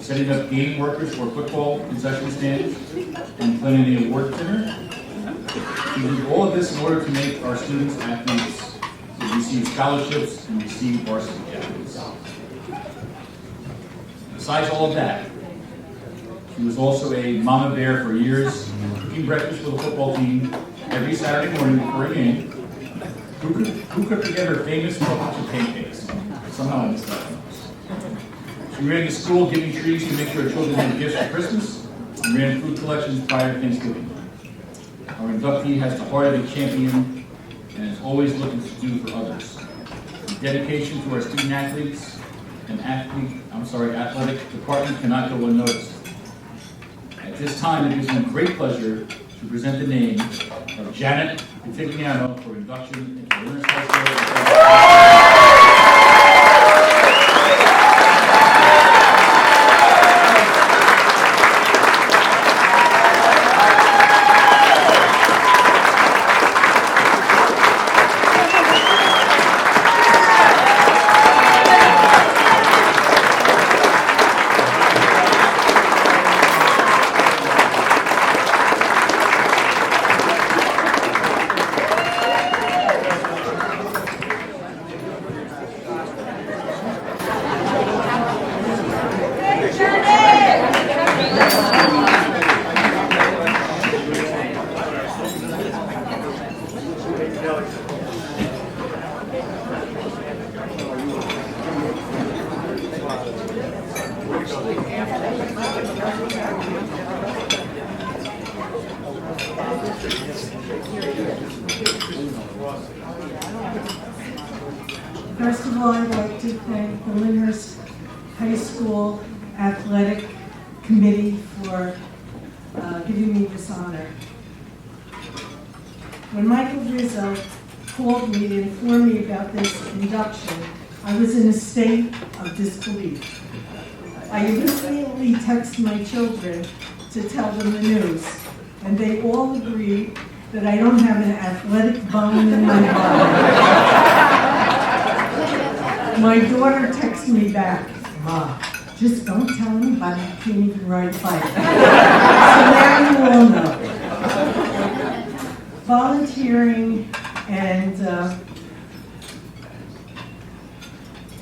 setting up game workers for football concession stands, and planning the award dinner. She did all of this in order to make our students athletes to receive scholarships and receive varsity jackets. Besides all of that, she was also a mama bear for years, cooking breakfast for the football team every Saturday morning before a game. Who could forget her famous chocolate pancakes? Somehow I missed that one. She ran the school giving trees to make sure children had gifts for Christmas, and ran food collections prior to Thanksgiving. Our inductee has the heart of a champion and is always looking to do for others. The dedication to our student athletes and athletic department cannot go unnoticed. At this time, it gives me great pleasure to present the name of Janet Vitigliano for induction into Lyndhurst High School. First of all, I'd like to thank the Lyndhurst High School Athletic Committee for giving me this honor. When Michael Rizzo called me to inform me about this induction, I was in a state of disbelief. I immediately texted my children to tell them the news, and they all agreed that I don't have an athletic bone in my body. My daughter texted me back, "Ma, just don't tell anybody you can't even ride a bike." So now you all know. Volunteering and I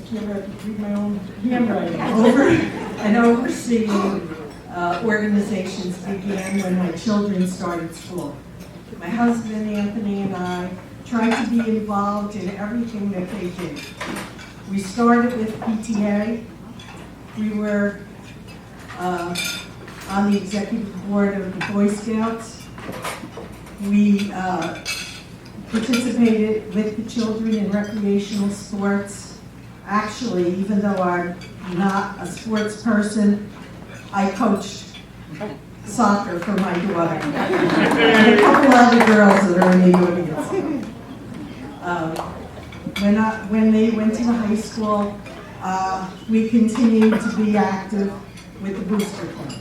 can't read my own handwriting. Overseeing organizations began when my children started school. My husband, Anthony, and I tried to be involved in everything that they did. We started with PTA. We were on the executive board of the Boy Scouts. We participated with the children in recreational sports. Actually, even though I'm not a sports person, I coached soccer for my daughter and a couple other girls that are in the audience. When they went to the high school, we continued to be active with the Booster Club.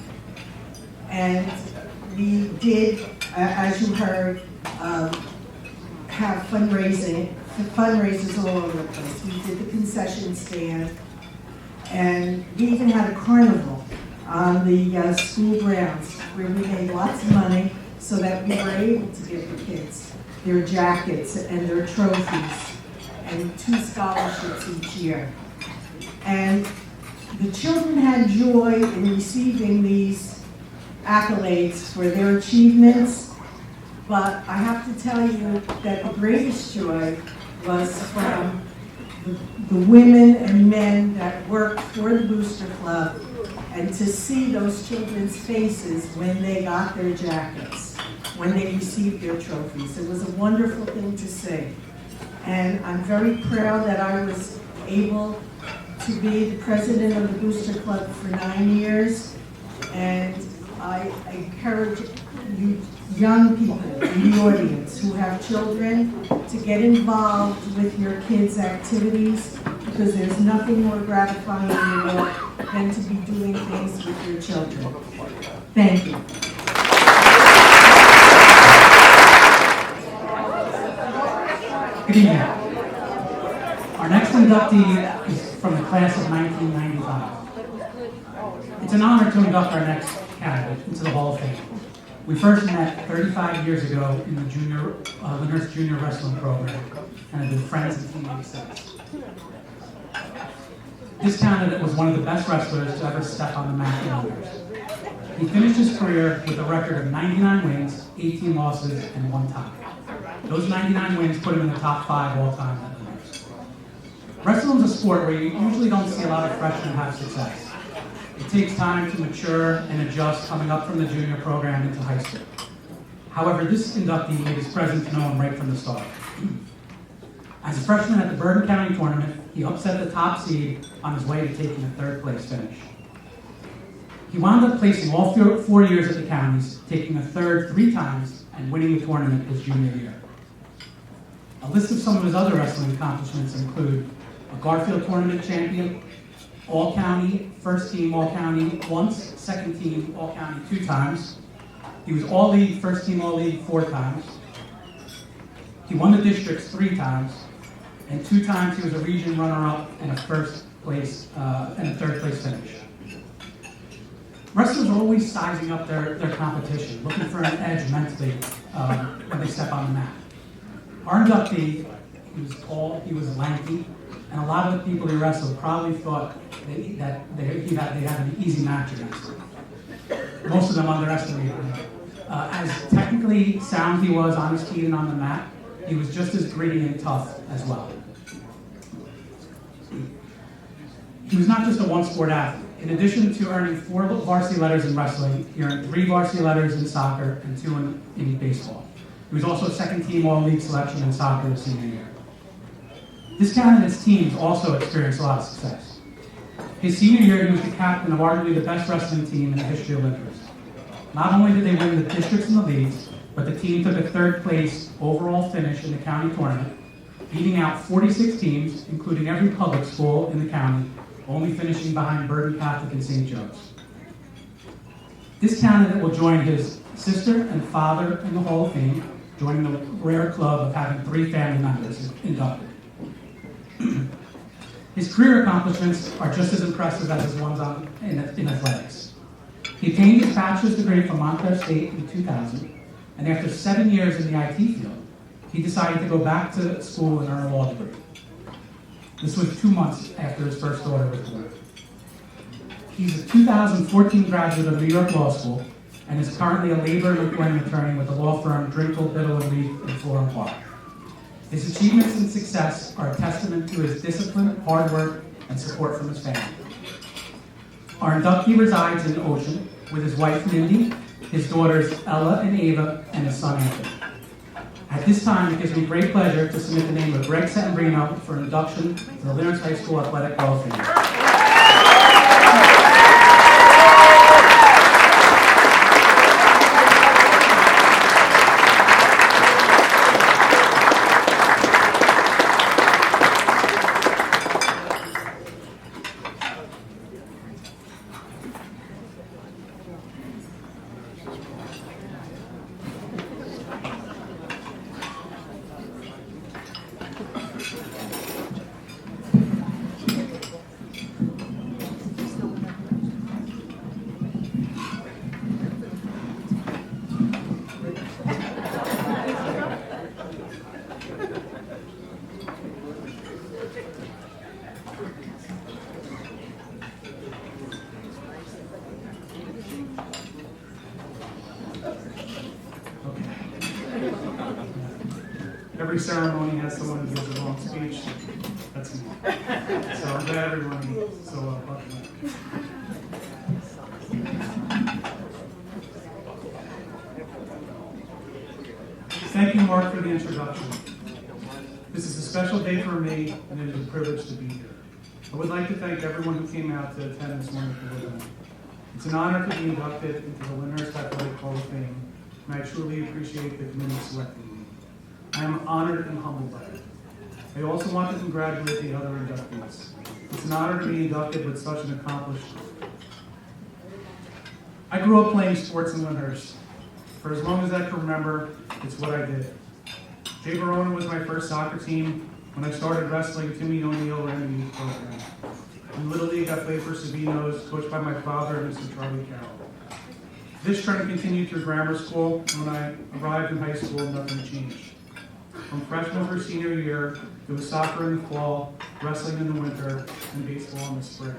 And we did, as you heard, have fundraisers all over the place. We did the concession stand, and we even had a carnival on the school grounds where we made lots of money so that we were able to give the kids their jackets and their trophies and 2 scholarships each year. And the children had joy in receiving these accolades for their achievements, but I have to tell you that the greatest joy was from the women and men that worked for the Booster Club, and to see those children's faces when they got their jackets, when they received their trophies. It was a wonderful thing to see. And I'm very proud that I was able to be the president of the Booster Club for 9 years. And I encourage you young people in the audience who have children to get involved with your kids' activities, because there's nothing more gratifying than to be doing things with your children. Thank you. Good evening. Our next inductee is from the class of 1995. It's an honor to induct our next candidate into the Hall of Fame. We first met 35 years ago in the Lyndhurst Junior Wrestling Program and have been friends and teammates since. This candidate was one of the best wrestlers to ever step on the mat in Lyndhurst. He finished his career with a record of 99 wins, 18 losses, and 1 tie. Those 99 wins put him in the top 5 all time at Lyndhurst. Wrestling is a sport where you usually don't see a lot of freshmen have success. It takes time to mature and adjust coming up from the junior program into high school. However, this inductee made his presence known right from the start. As a freshman at the Bergen County tournament, he upset the top seed on his way to taking a 3rd place finish. He wound up placing all 4 years at the counties, taking a 3rd 3 times, and winning the tournament his junior year. A list of some of his other wrestling accomplishments include a Garfield tournament champion, All-County, First Team All-County once, Second Team All-County 2 times. He was All-League, First Team All-League 4 times. He won the districts 3 times, and 2 times he was a region runner-up and a 3rd place finish. Wrestlers are always sizing up their competition, looking for an edge mentally when they step on the mat. Our inductee, he was tall, he was lanky, and a lot of the people he wrestled probably thought that they had an easy match against him. Most of them underestimated him. As technically sound he was on his feet and on the mat, he was just as gritty and tough as well. He was not just a one-sport athlete. In addition to earning 4 varsity letters in wrestling, he earned 3 varsity letters in soccer and 2 in baseball. He was also a second-team All-League selection in soccer his senior year. This candidate's teams also experienced a lot of success. His senior year, he was the captain of arguably the best wrestling team in the history of Lyndhurst. Not only did they win the districts and the leagues, but the team took a 3rd place overall finish in the county tournament, beating out 46 teams, including every public school in the county, only finishing behind Bergen Catholic and St. Joe's. This candidate will join his sister and father in the Hall of Fame, joining the rare club of having 3 family members inducted. His career accomplishments are just as impressive as his ones in athletics. He obtained his bachelor's degree from Montclair State in 2000, and after 7 years in the IT field, he decided to go back to school and earn a law degree. This was 2 months after his first daughter was born. He's a 2014 graduate of New York Law School and is currently a labor and employment attorney with the law firm Drinkle, Biddle & Reef in Florham Park. His achievements and success are a testament to his discipline, hard work, and support from his family. Our inductee resides in Ocean with his wife Mindy, his daughters Ella and Ava, and his son Anthony. At this time, it gives me great pleasure to submit the name of Greg Settembrino for induction to the Lyndhurst High School Athletic Hall of Fame. Every ceremony has someone who gives a long speech. That's me. So I'm glad everyone so well buckled up. Thank you, Mark, for the introduction. This is a special day for me, and it is a privilege to be here. I would like to thank everyone who came out to attend this wonderful event. It's an honor to be inducted into the Lyndhurst Athletic Hall of Fame, and I truly appreciate the committee selecting me. I am honored and humbled by it. I also want to congratulate the other inductees. It's an honor to be inducted with such an accomplished group. I grew up playing sports in Lyndhurst. For as long as I can remember, it's what I did. Jay Verona was my first soccer team. When I started wrestling, Timmy O'Neill ran the youth program. In Little League, I played for Savinos, coached by my father and Mr. Charlie Carroll. This trend continued through grammar school, and when I arrived in high school, nothing changed. From freshman through senior year, it was soccer in the fall, wrestling in the winter, and baseball in the spring.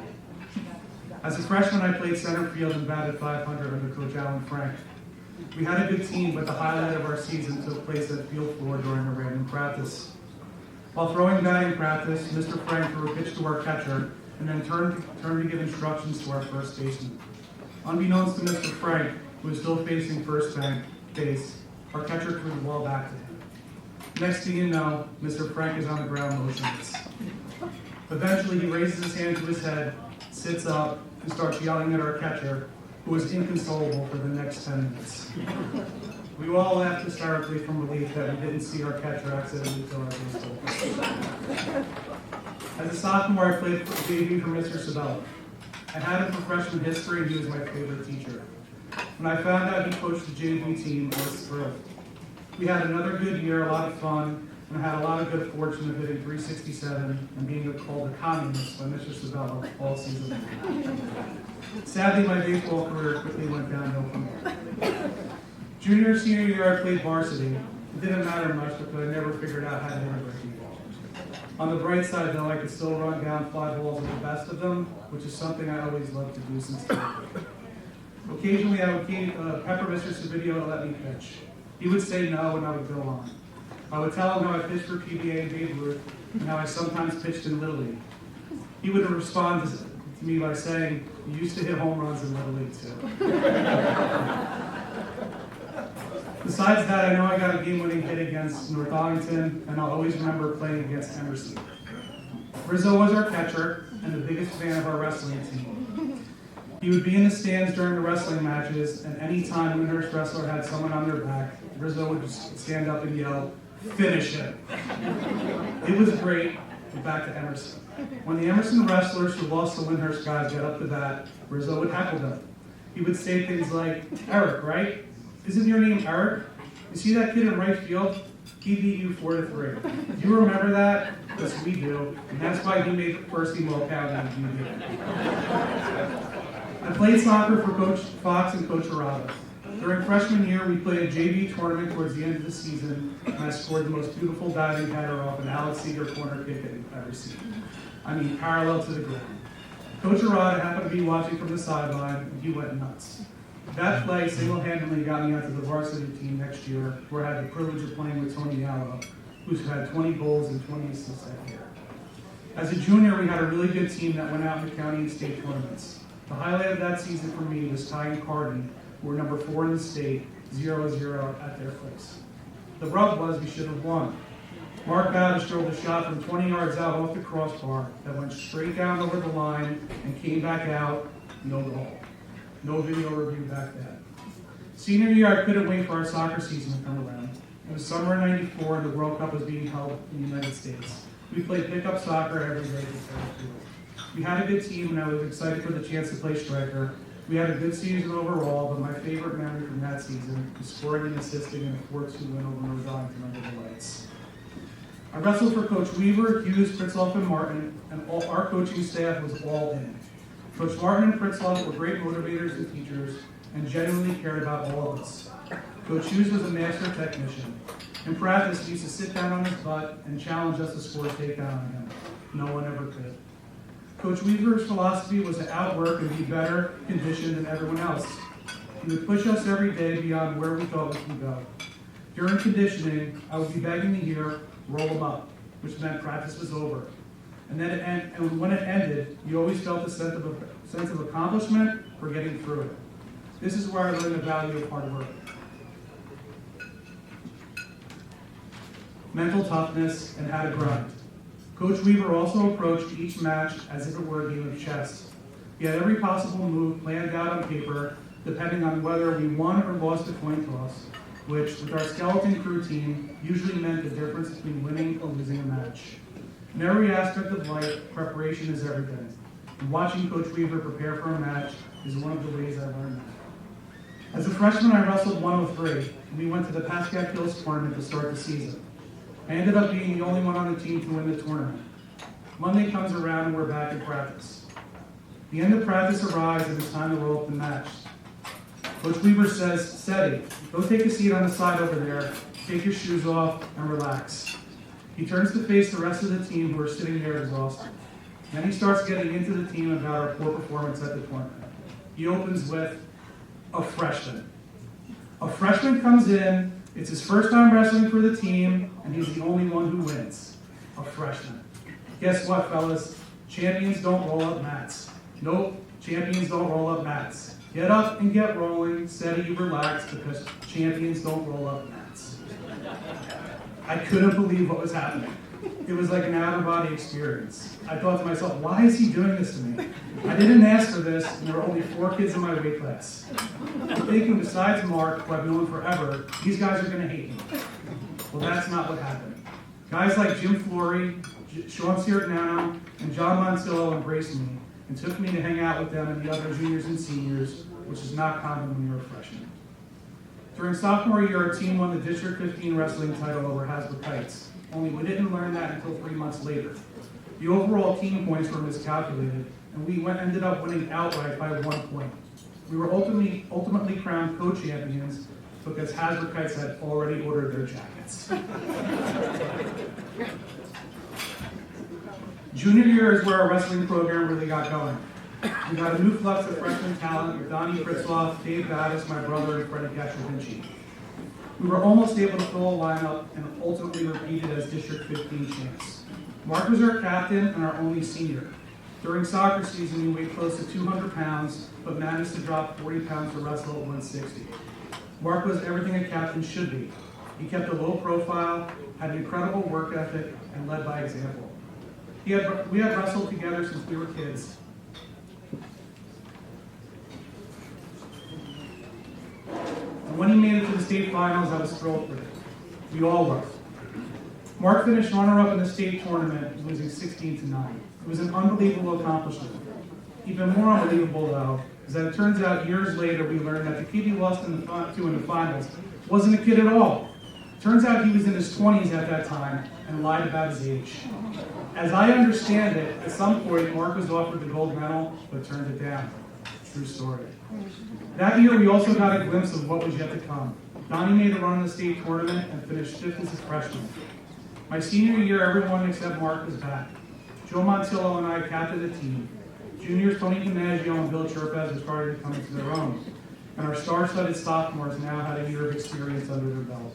As a freshman, I played center field and batted .500 under Coach Alan Frank. We had a good team, but the highlight of our season took place at field floor during a random practice. While throwing batting practice, Mr. Frank threw a pitch to our catcher and then turned to give instructions to our first baseman. Unbeknownst to Mr. Frank, who was still facing first base, our catcher threw the ball back to him. Next thing you know, Mr. Frank is on the ground motionless. Eventually, he raises his hand to his head, sits up, and starts yelling at our catcher, who was inconsolable for the next 10 minutes. We all laughed hysterically from relief that we didn't see our catcher accidentally kill our baseball. As a sophomore, I played JV for Mr. Sabella. I had him for freshman history, and he was my favorite teacher. When I found out he coached the JV team, I was thrilled. We had another good year, a lot of fun, and I had a lot of good fortune of hitting .367 and being called a communist by Mr. Sabella all season long. Sadly, my baseball career quickly went downhill from there. Junior, senior year, I played varsity. It didn't matter much because I never figured out how to hit a breaking ball. On the bright side, though, I could still run down fly balls with the best of them, which is something I always loved to do since childhood. Occasionally, I would pepper Mr. Savidio to let me pitch. He would say no, and I would go on. I would tell him how I pitched for PBA and Babe Ruth, and how I sometimes pitched in Little League. He would respond to me by saying, "You used to hit home runs in Little League, too." Besides that, I know I got a game-winning hit against North Arlington, and I'll always remember playing against Emerson. Rizzo was our catcher, and the biggest fan of our wrestling team. He would be in the stands during the wrestling matches, and any time Lyndhurst wrestler had someone on their back, Rizzo would just stand up and yell, "Finish him." It was great, but back to Emerson. When the Emerson wrestlers who lost to Lyndhurst guys got up to bat, Rizzo would heckle them. He would say things like, "Eric, right? Isn't your name Eric? You see that kid in right field? He beat you 4-3. Do you remember that?" Yes, we do. And that's why he made first team All-County and you did. I played soccer for Coach Fox and Coach Arada. During freshman year, we played a JV tournament towards the end of the season, and I scored the most beautiful diving header off an Alex Seeger corner kick that you've ever seen. I mean, parallel to the ground. Coach Arada happened to be watching from the sideline, and he went nuts. That play single-handedly got me onto the varsity team next year, where I had the privilege of playing with Tony Allo, who's had 20 goals and 20 assists that year. As a junior, we had a really good team that went out in the county and state tournaments. The highlight of that season for me was Ty and Cardin, who were number 4 in the state, 0-0 at their place. The rub was we should have won. Mark Badish drove a shot from 20 yards out off the crossbar that went straight down over the line and came back out, no goal. No video review back then. Senior year, I couldn't wait for our soccer season to come around. It was summer of '94 and the World Cup was being held in the United States. We played pickup soccer every day before the field. We had a good team and I was excited for the chance to play striker. We had a good season overall, but my favorite memory from that season was scoring and assisting in a 4-2 win over North Arlington under the lights. I wrestled for Coach Weaver, Hughes, Pritzloff, and Martin, and our coaching staff was all in. Coach Martin and Pritzloff were great motivators and teachers and genuinely cared about all of us. Coach Hughes was a master technician. In practice, he used to sit down on his butt and challenge us to score a takedown on him. No one ever could. Coach Weaver's philosophy was to outwork and be better conditioned than everyone else. He would push us every day beyond where we thought we could go. During conditioning, I would be begging to hear, "Roll them up," which meant practice was over. And when it ended, you always felt a sense of accomplishment for getting through it. This is where I learned the value of hard work. Mental toughness and how to grind. Coach Weaver also approached each match as if it were a game of chess. He had every possible move planned out on paper, depending on whether we won or lost a coin toss, which, with our skeleton crew team, usually meant the difference between winning or losing a match. In every aspect of life, preparation is everything. And watching Coach Weaver prepare for a match is one of the ways I learned that. As a freshman, I wrestled 103, and we went to the Pascack Hills tournament to start the season. I ended up being the only one on the team to win the tournament. Monday comes around and we're back in practice. The end of practice arrives and it's time to roll up the match. Coach Weaver says, "Seti, go take a seat on the side over there, take your shoes off, and relax." He turns to face the rest of the team who are sitting there exhausted. Then he starts getting into the team about our poor performance at the tournament. He opens with, "A freshman." A freshman comes in, it's his first time wrestling for the team, and he's the only one who wins. A freshman. Guess what, fellas? Champions don't roll up mats. Nope, champions don't roll up mats. Get up and get rolling, steady, relax, because champions don't roll up mats. I couldn't believe what was happening. It was like an out-of-body experience. I thought to myself, why is he doing this to me? I didn't ask for this, and there were only 4 kids in my weight class. I'm thinking, besides Mark, who I've known forever, these guys are going to hate me. Well, that's not what happened. Guys like Jim Flory, Sean Siertanano, and John Montillo embraced me and took me to hang out with them and the other juniors and seniors, which is not common when you're a freshman. During sophomore year, our team won the District 15 wrestling title over Hasbrook Heights, only we didn't learn that until 3 months later. The overall team points were miscalculated, and we ended up winning outright by 1 point. We were ultimately crowned co-champions because Hasbrook Heights had already ordered their jackets. Junior year is where our wrestling program really got going. We got a new flux of freshman talent with Donnie Pritzloff, Dave Battis, my brother, and Freddie Gachavinci. We were almost able to fill a lineup and ultimately repeated as District 15 champs. Mark was our captain and our only senior. During soccer season, we weighed close to 200 pounds, but managed to drop 40 pounds to wrestle at 160. Mark was everything a captain should be. He kept a low profile, had an incredible work ethic, and led by example. We had wrestled together since we were kids. And when he made it to the state finals, I was thrilled with it. We all were. Mark finished runner-up in the state tournament, losing 16-9. It was an unbelievable accomplishment. Even more unbelievable, though, is that it turns out years later we learned that the kid he lost to in the finals wasn't a kid at all. Turns out he was in his 20s at that time and lied about his age. As I understand it, at some point Mark was offered the gold medal, but turned it down. True story. That year we also got a glimpse of what was yet to come. Donnie made a run in the state tournament and finished 5th as a freshman. My senior year, everyone except Mark was back. Joe Montillo and I captained the team. Juniors Tony DiMaggio and Bill Chirpez were starting to come into their own. And our star-studded sophomores now had a year of experience under their belt.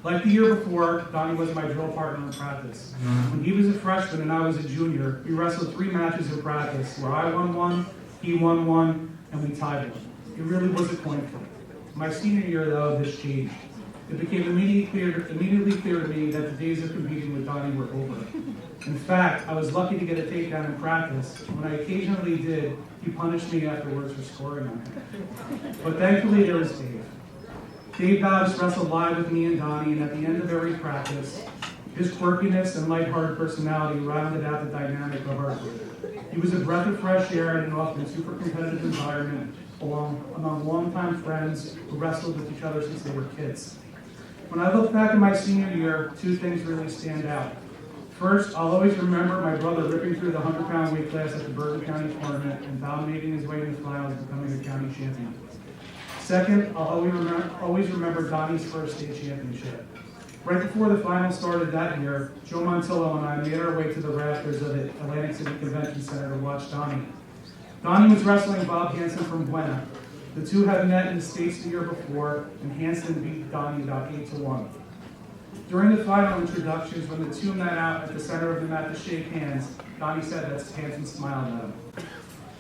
Like the year before, Donnie was my drill partner in practice. When he was a freshman and I was a junior, we wrestled 3 matches in practice where I won 1, he won 1, and we tied 1. It really was a coin flip. My senior year, though, this changed. It became immediately clear to me that the days of competing with Donnie were over. In fact, I was lucky to get a takedown in practice. When I occasionally did, he punished me afterwards for scoring on him. But thankfully, there was Dave. Dave Battis wrestled live with me and Donnie, and at the end of every practice, his quirkiness and lighthearted personality rounded out the dynamic of our group. He was a breath of fresh air in an often super competitive environment among longtime friends who wrestled with each other since they were kids. When I look back at my senior year, 2 things really stand out. First, I'll always remember my brother ripping through the 100-pound weight class at the Bergen County tournament and dominating his way in the finals, becoming a county champion. Second, I'll always remember Donnie's first state championship. Right before the final started that year, Joe Montillo and I made our way to the rafters of the Atlantic City Convention Center to watch Donnie. Donnie was wrestling Bob Hansen from Buena. The two had met in the States the year before, and Hansen beat Donnie about 8-1. During the final introductions, when the two met out at the center of the mat to shake hands, Donnie said that Hansen smiled at him.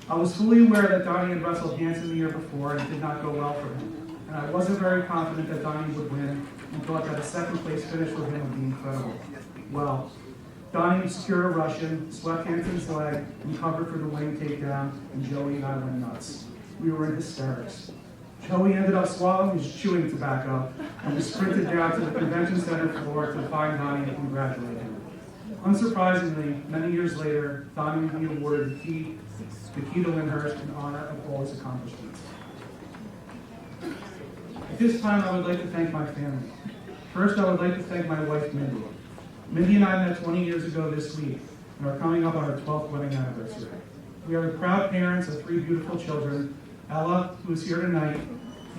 I was fully aware that Donnie had wrestled Hansen the year before and it did not go well for him, and I wasn't very confident that Donnie would win and thought that a second place finish for him would be incredible. Well, Donnie secured a Russian, swept Hanson's leg, and covered for the wing takedown, and Joey and I went nuts. We were in hysterics. Joey ended up swallowing his chewing tobacco, and we sprinted down to the convention center floor to find Donnie and congratulate him. Unsurprisingly, many years later, Donnie will be awarded the key to Lyndhurst in honor of all his accomplishments. At this time, I would like to thank my family. First, I would like to thank my wife, Mindy. Mindy and I met 20 years ago this week and are coming up on our 12th wedding anniversary. We are the proud parents of 3 beautiful children, Ella, who is here tonight,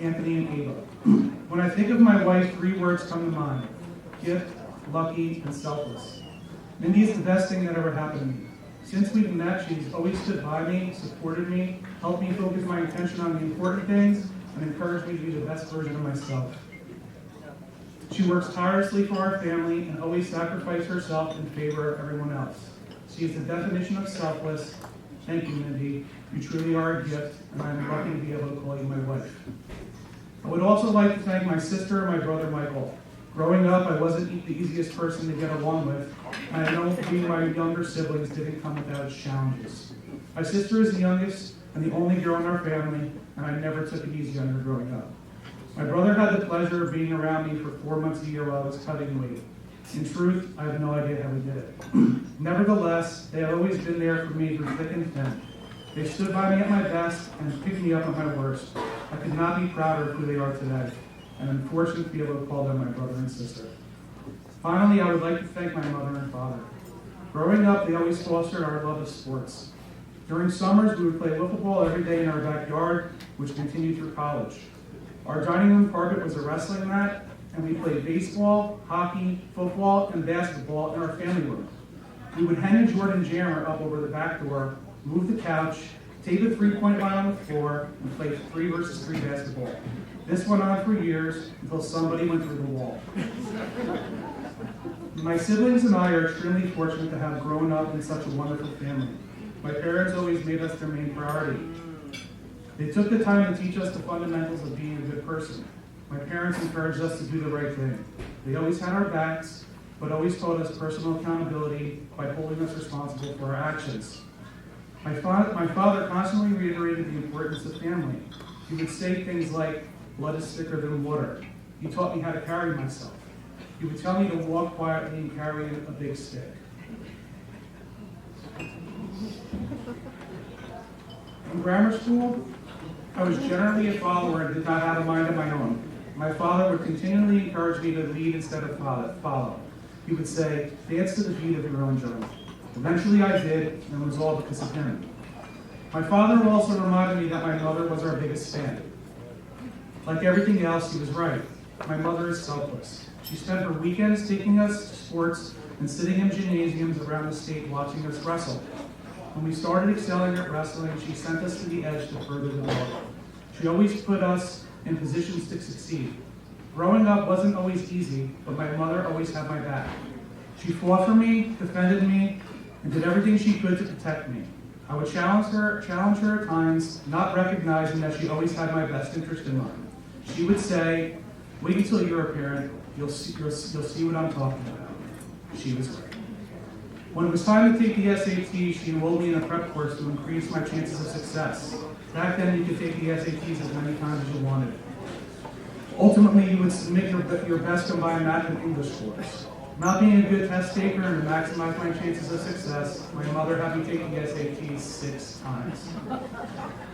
Anthony, and Ava. When I think of my wife, 3 words come to mind: gift, lucky, and selfless. Mindy is the best thing that ever happened to me. Since we've met, she's always stood by me, supported me, helped me focus my attention on the important things, and encouraged me to be the best version of myself. She works tirelessly for our family and always sacrifices herself in favor of everyone else. She is the definition of selfless. Thank you, Mindy. You truly are a gift, and I am lucky to be able to call you my wife. I would also like to thank my sister and my brother, Michael. Growing up, I wasn't the easiest person to get along with, and I know being my younger siblings didn't come without its challenges. My sister is the youngest and the only girl in our family, and I never took it easy on her growing up. My brother had the pleasure of being around me for 4 months a year while I was cutting weight. In truth, I have no idea how he did it. Nevertheless, they have always been there for me through thick and thin. They stood by me at my best and picked me up at my worst. I could not be prouder of who they are today, and I'm fortunate to be able to call them my brother and sister. Finally, I would like to thank my mother and father. Growing up, they always fostered our love of sports. During summers, we would play wiffle ball every day in our backyard, which continued through college. Our dining room carpet was a wrestling mat, and we played baseball, hockey, football, and basketball in our family room. We would hang a Jordan jammer up over the back door, move the couch, tape a 3-point line on the floor, and play 3 versus 3 basketball. This went on for years until somebody went through the wall. My siblings and I are extremely fortunate to have grown up in such a wonderful family. My parents always made us their main priority. They took the time to teach us the fundamentals of being a good person. My parents encouraged us to do the right thing. They always had our backs, but always taught us personal accountability by holding us responsible for our actions. My father constantly reiterated the importance of family. He would say things like, blood is thicker than water. He taught me how to carry myself. He would tell me to walk quietly and carry a big stick. In grammar school, I was generally a follower and did not have a mind of my own. My father would continually encourage me to lead instead of follow. He would say, dance to the beat of your own drum. Eventually I did, and it was all because of him. My father also reminded me that my mother was our biggest fan. Like everything else, he was right. My mother is selfless. She spent her weekends taking us to sports and sitting in gymnasiums around the state watching us wrestle. When we started excelling at wrestling, she sent us to the edge to further develop. She always put us in positions to succeed. Growing up wasn't always easy, but my mother always had my back. She fought for me, defended me, and did everything she could to protect me. I would challenge her at times, not recognizing that she always had my best interest in mind. She would say, wait until you're a parent, you'll see what I'm talking about. She was right. When it was time to take the SAT, she enrolled me in a prep course to increase my chances of success. Back then, you could take the SATs as many times as you wanted. Ultimately, you would submit your best combined math and English scores. Not being a good test taker and to maximize my chances of success, my mother had me take the SATs 6 times.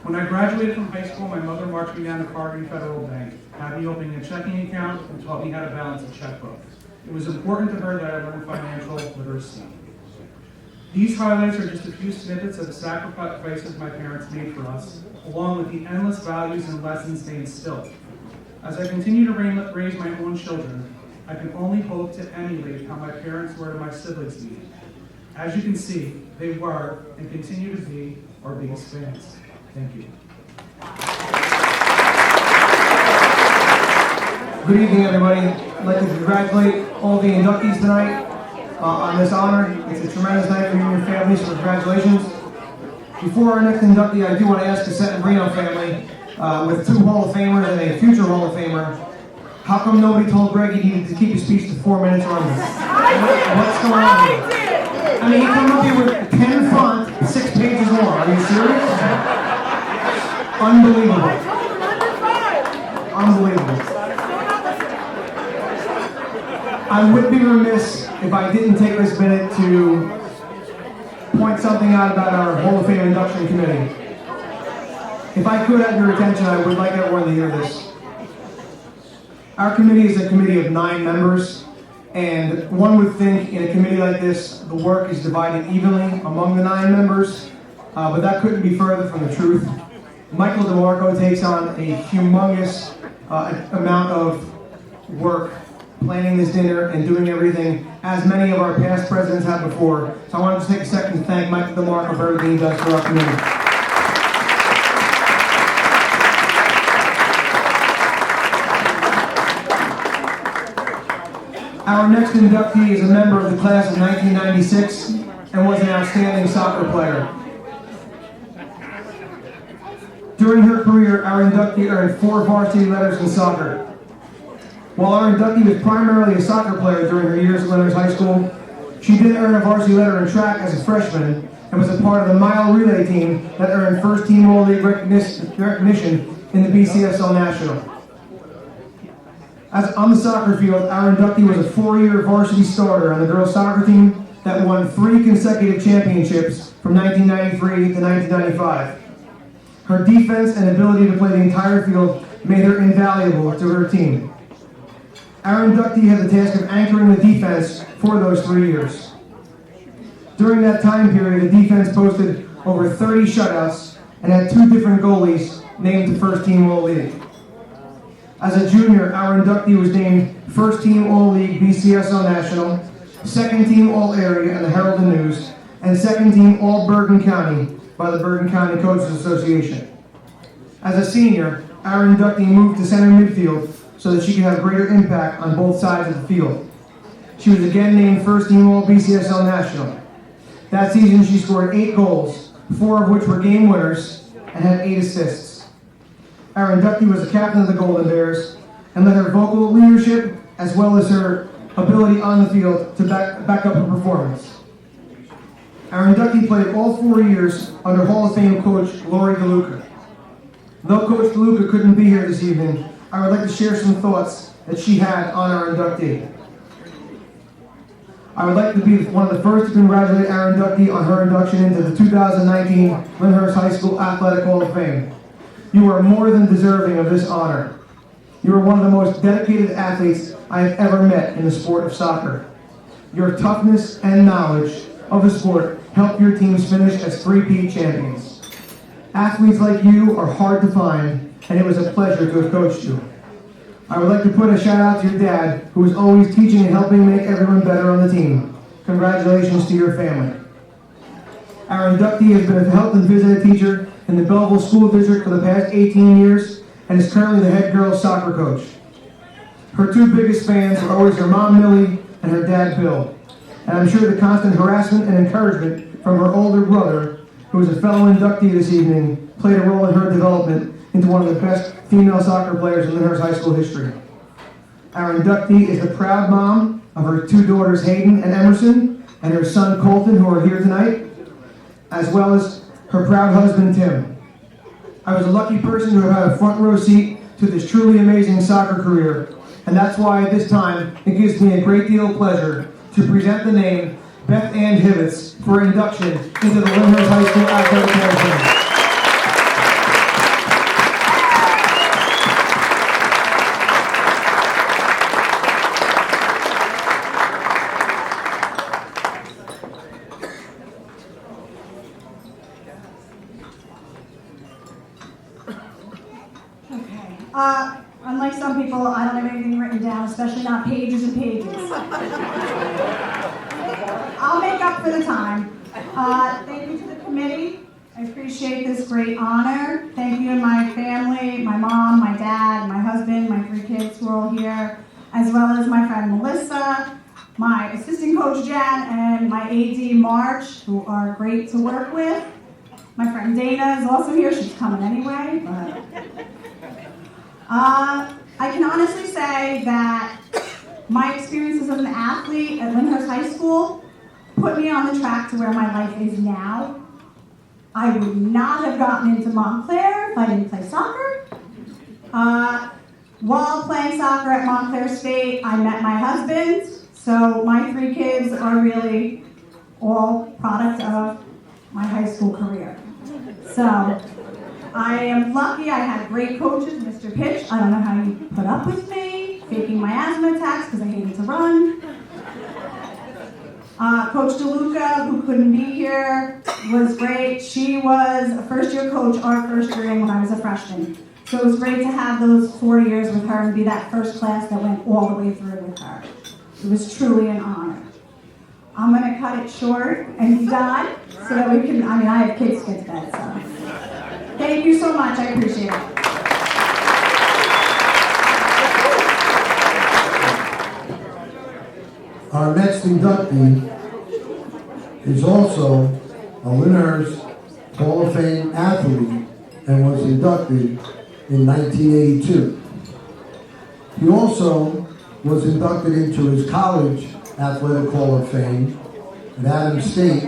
When I graduated from high school, my mother marched me down to Carnegie Federal Bank, had me opening a checking account, and taught me how to balance a checkbook. It was important to her that I learned financial literacy. These highlights are just a few snippets of the sacrifices my parents made for us, along with the endless values and lessons they instilled. As I continue to raise my own children, I can only hope to emulate how my parents were to my siblings be. As you can see, they were, and continue to be, our biggest fans. Thank you. Good evening, everybody. I'd like to congratulate all the inductees tonight on this honor. It's a tremendous night for you and your families, so congratulations. Before our next inductee, I do want to ask the Settembrino family, with 2 Hall of Famers and a future Hall of Famer, how come nobody told Greg he needed to keep his speech to 4 minutes or under? What's going on here? I mean, he came up here with 10 font, 6 pages long. Are you serious? Unbelievable. Unbelievable. I would be remiss if I didn't take this minute to point something out about our Hall of Fame induction committee. If I could have your attention, I would like everyone to hear this. Our committee is a committee of 9 members, and one would think in a committee like this, the work is divided evenly among the 9 members, but that couldn't be further from the truth. Michael DeMarco takes on a humongous amount of work planning this dinner and doing everything, as many of our past presidents have before. So I wanted to take a second to thank Michael DeMarco for everything he does for our community. Our next inductee is a member of the class of 1996 and was an outstanding soccer player. During her career, our inductee earned 4 varsity letters in soccer. While our inductee was primarily a soccer player during her years at Lyndhurst High School, she did earn a varsity letter in track as a freshman and was a part of the mile relay team that earned first team All-League recognition in the BCSL National. As on the soccer field, our inductee was a 4-year varsity starter on the girls soccer team that won 3 consecutive championships from 1993 to 1995. Her defense and ability to play the entire field made her invaluable to her team. Our inductee had the task of anchoring the defense for those 3 years. During that time period, the defense posted over 30 shutouts and had 2 different goalies named to first team All-League. As a junior, our inductee was named first team All-League BCSL National, second team All-Area in the Herald and News, and second team All-Bergen County by the Bergen County Coaches Association. As a senior, our inductee moved to center midfield so that she could have greater impact on both sides of the field. She was again named first team All-BCSL National. That season, she scored 8 goals, 4 of which were game winners, and had 8 assists. Our inductee was the captain of the Golden Bears and let her vocal leadership as well as her ability on the field to back up her performance. Our inductee played all 4 years under Hall of Fame coach Lori DeLuca. Though Coach DeLuca couldn't be here this evening, I would like to share some thoughts that she had on our inductee. I would like to be one of the first to congratulate our inductee on her induction into the 2019 Lyndhurst High School Athletic Hall of Fame. You are more than deserving of this honor. You are one of the most dedicated athletes I have ever met in the sport of soccer. Your toughness and knowledge of the sport helped your teams finish as 3-peat champions. Athletes like you are hard to find, and it was a pleasure to have coached you. I would like to put a shout out to your dad, who is always teaching and helping make everyone better on the team. Congratulations to your family. Our inductee has been a health and physics teacher in the Belleville School District for the past 18 years and is currently the head girls soccer coach. Her 2 biggest fans are always her mom Millie and her dad Bill. And I'm sure the constant harassment and encouragement from her older brother, who is a fellow inductee this evening, played a role in her development into one of the best female soccer players in Lyndhurst High School history. Our inductee is the proud mom of her 2 daughters Hayden and Emerson and her son Colton, who are here tonight, as well as her proud husband Tim. I was a lucky person to have had a front row seat to this truly amazing soccer career, and that's why at this time it gives me a great deal of pleasure to present the name Beth Ann Hibbets for induction into the Lyndhurst High School Athletic Hall of Fame. Unlike some people, I don't have anything written down, especially not pages and pages. I'll make up for the time. Thank you to the committee. I appreciate this great honor. Thank you to my family, my mom, my dad, my husband, my 3 kids who are all here, as well as my friend Melissa, my assistant coach Jan, and my AD March, who are great to work with. My friend Dana is also here. She's coming anyway, but I can honestly say that my experiences as an athlete at Lyndhurst High School put put me on the track to where my life is now. I would not have gotten into Montclair if I didn't play soccer. While playing soccer at Montclair State, I met my husband. So my 3 kids are really all products of my high school career. So I am lucky I had great coaches, Mr. Pitch. I don't know how you put up with me, faking my asthma attacks because I hated to run. Coach DeLuca, who couldn't be here, was great. She was a first-year coach our first year in when I was a freshman. So it was great to have those 4 years with her and be that first class that went all the way through with her. It was truly an honor. I'm going to cut it short and be done so that we can, I have kids to get to bed, so. Thank you so much, I appreciate it. Our next inductee is also a Lyndhurst Hall of Fame athlete and was inducted in 1982. He also was inducted into his college athletic Hall of Fame at Adams State,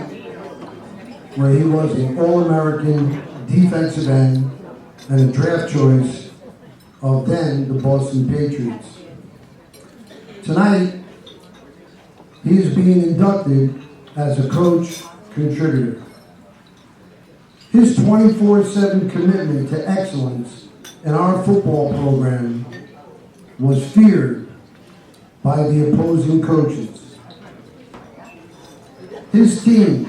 where he was an All-American defensive end and a draft choice of then the Boston Patriots. Tonight, he is being inducted as a coach contributor. His 24/7 commitment to excellence in our football program was feared by the opposing coaches. His teams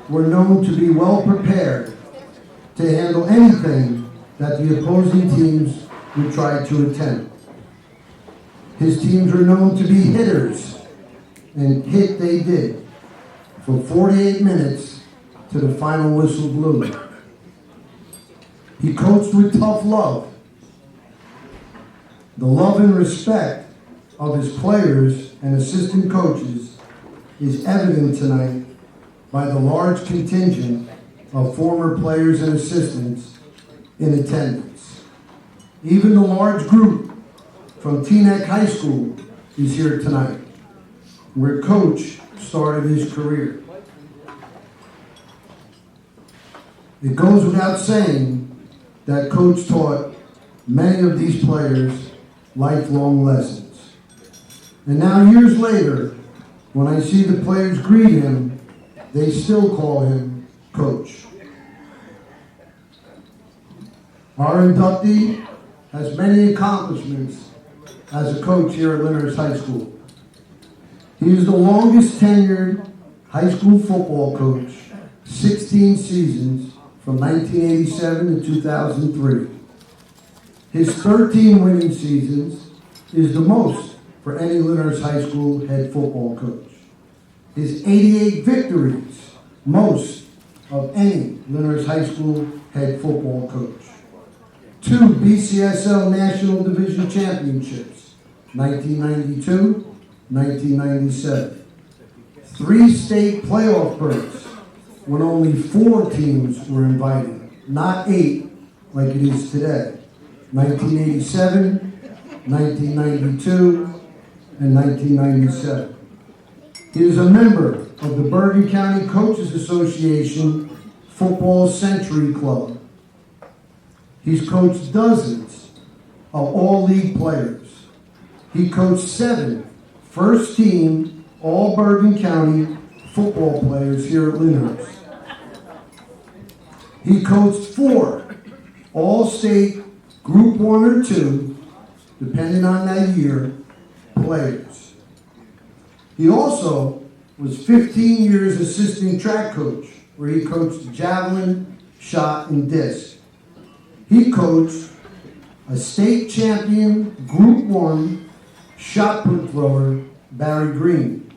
were known to be well prepared to handle anything that the opposing teams would try to attempt. His teams were known to be hitters, and hit they did for 48 minutes to the final whistle blew. He coached with tough love. The love and respect of his players and assistant coaches is evident tonight by the large contingent of former players and assistants in attendance. Even the large group from Teaneck High School is here tonight, where Coach started his career. It goes without saying that Coach taught many of these players lifelong lessons. And now, years later, when I see the players greet him, they still call him Coach. Our inductee has many accomplishments as a coach here at Lyndhurst High School. He is the longest tenured high school football coach, 16 seasons from 1987 to 2003. His 13 winning seasons is the most for any Lyndhurst High School head football coach. His 88 victories, most of any Lyndhurst High School head football coach. 2 BCSL National Division Championships, 1992, 1997. 3 state playoff berths when only 4 teams were invited, not 8 like it is today. 1987, 1992, and 1997. He is a member of the Bergen County Coaches Association Football Century Club. He's coached dozens of all-league players. He coached 7 first-team All-Bergen County football players here at Lyndhurst. He coached 4 All-State Group 1 or 2, depending on that year, players. He also was 15 years assistant track coach, where he coached javelin, shot, and disc. He coached a state champion Group 1 shot put thrower, Barry Green.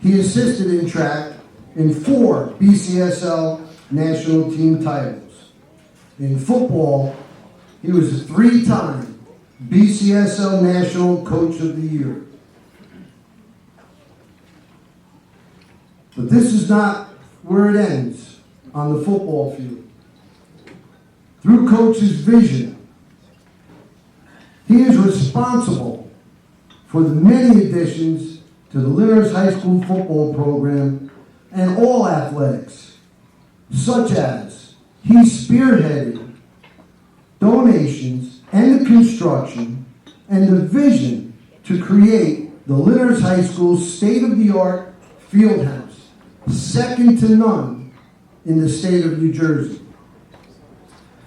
He assisted in track in 4 BCSL national team titles. In football, he was a 3-time BCSL National Coach of the Year. But this is not where it ends on the football field. Through Coach's vision, he is responsible for the many additions to the Lyndhurst High School football program and all athletics, such as he spearheaded donations and the construction and the vision to create the Lyndhurst High School state-of-the-art field house, second to none in the state of New Jersey.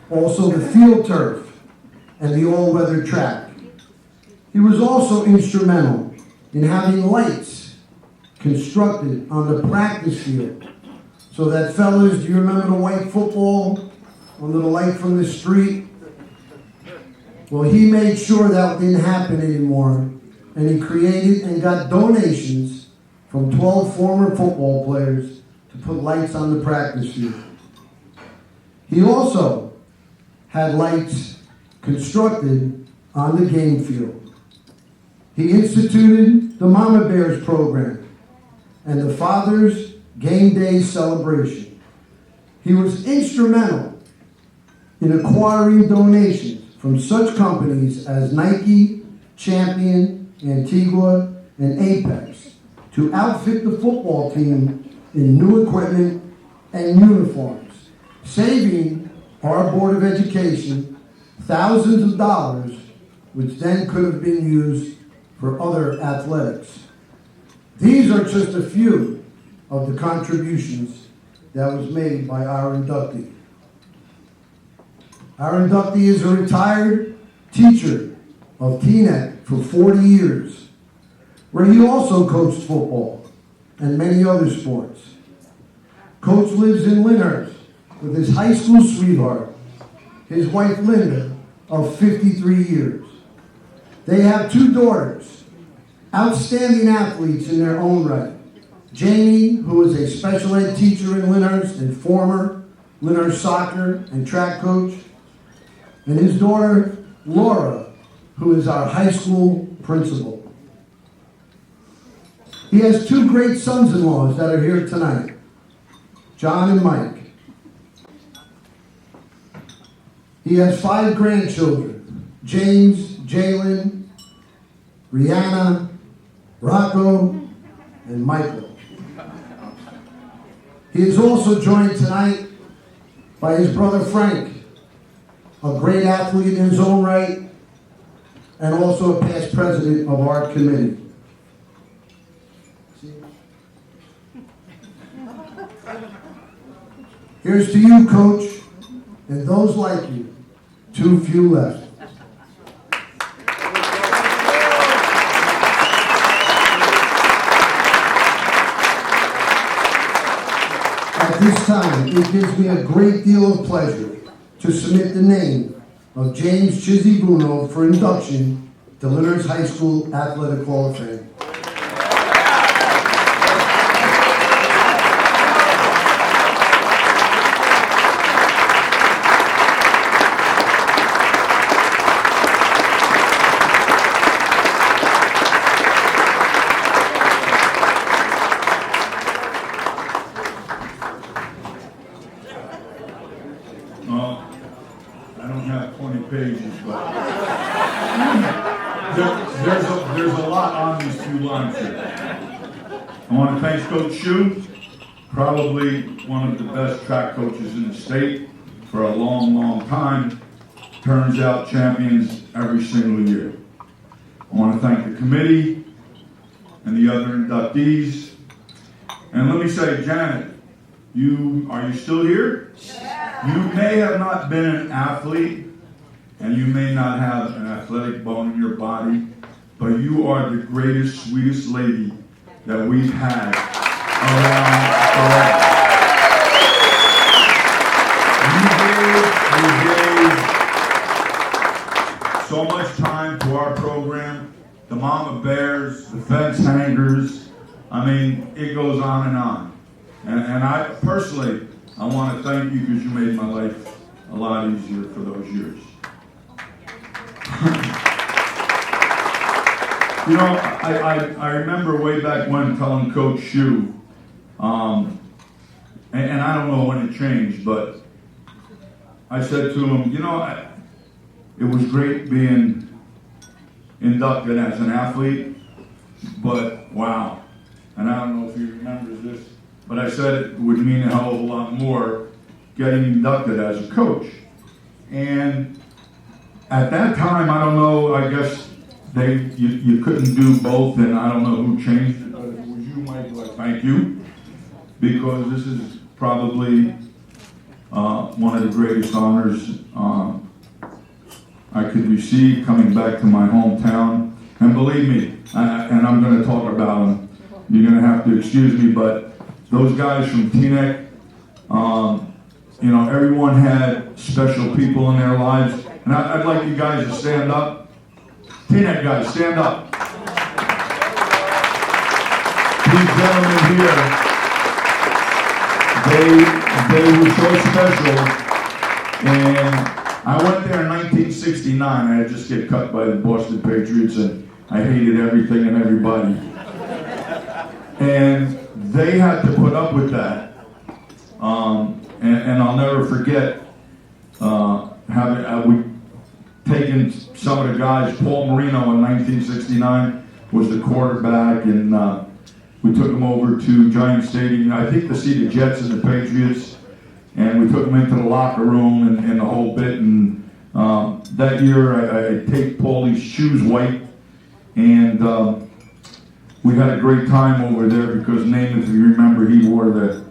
Also the field turf and the all-weather track. He was also instrumental in having lights constructed on the practice field so that, fellas, do you remember the white football under the light from the street? Well, he made sure that didn't happen anymore, and he created and got donations from 12 former football players to put lights on the practice field. He also had lights constructed on the game field. He instituted the Mama Bears program and the Father's Game Day celebration. He was instrumental in acquiring donations from such companies as Nike, Champion, Antigua, and Apex to outfit the football team in new equipment and uniforms, saving our Board of Education thousands of dollars, which then could have been used for other athletics. These are just a few of the contributions that was made by our inductee. Our inductee is a retired teacher of TNET for 40 years, where he also coached football and many other sports. Coach lives in Lyndhurst with his high school sweetheart, his wife Linda, of 53 years. They have 2 daughters, outstanding athletes in their own right. Jamie, who is a special ed teacher in Lyndhurst and former Lyndhurst soccer and track coach, and his daughter, Laura, who is our high school principal. He has 2 great sons-in-laws that are here tonight, John and Mike. He has 5 grandchildren, James, Jalen, Rihanna, Rocco, and Michael. He is also joined tonight by his brother Frank, a great athlete in his own right, and also a past president of our committee. Here's to you, Coach, and those like you. Too few left. At this time, it gives me a great deal of pleasure to submit the name of James Chizzy Bruno for induction to Lyndhurst High School Athletic Hall of Fame. Well, I don't have 20 pages, but there's a lot on these few lines here. I want to thank Coach Shue, probably one of the best track coaches in the state for a long, long time. Turns out champions every single year. I want to thank the committee and the other inductees. And let me say, Janet, are you still here? You may have not been an athlete, and you may not have an athletic bone in your body, but you are the greatest, sweetest lady that we've had around the You gave so much time to our program, the Mama Bears, the fence hangers. I mean, it goes on and on. And I personally, I want to thank you because you made my life a lot easier for those years. You know, I remember way back when telling Coach Shue, and I don't know when it changed, but I said to him, you know, it was great being inducted as an athlete, but wow. And I don't know if he remembers this, but I said it would mean a hell of a lot more getting inducted as a coach. And at that time, I don't know, I guess you couldn't do both, and I don't know who changed it, but if it was you, Mike, well, thank you, because this is probably one of the greatest honors I could receive coming back to my hometown. And believe me, and I'm going to talk about them, you're going to have to excuse me, but those guys from Teaneck, you know, everyone had special people in their lives. And I'd like you guys to stand up. Teaneck guys, stand up. These gentlemen here, they were so special. And I went there in 1969. I had just get cut by the Boston Patriots, and I hated everything and everybody. And they had to put up with that. And I'll never forget we taken some of the guys. Paul Marino in 1969 was the quarterback, and we took him over to Giant Stadium, I think to see the Jets and the Patriots, and we took him into the locker room and the whole bit. And that year I taped Paulie's shoes white, and we had a great time over there because Namath, if you remember, he wore the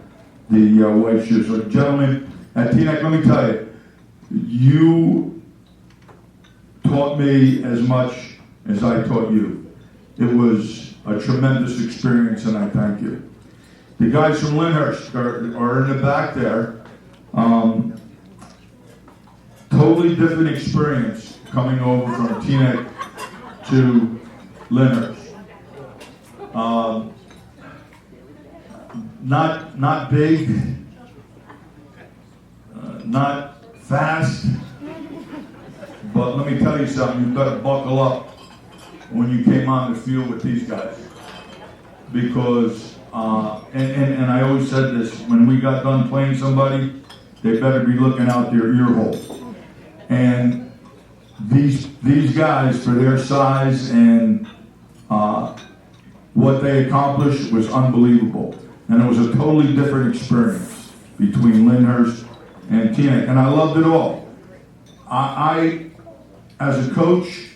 white shoes. So gentlemen at Teaneck, let me tell you, you taught me as much as I taught you. It was a tremendous experience, and I thank you. The guys from Lyndhurst are in the back there. Totally different experience coming over from Teaneck to Lyndhurst. Not big, not fast, but let me tell you something, you've got to buckle up when you came on the field with these guys. Because, and I always said this, when we got done playing somebody, they better be looking out their ear hole. And these guys, for their size and what they accomplished, was unbelievable. And it was a totally different experience between Lyndhurst and Teaneck, and I loved it all. I as a coach,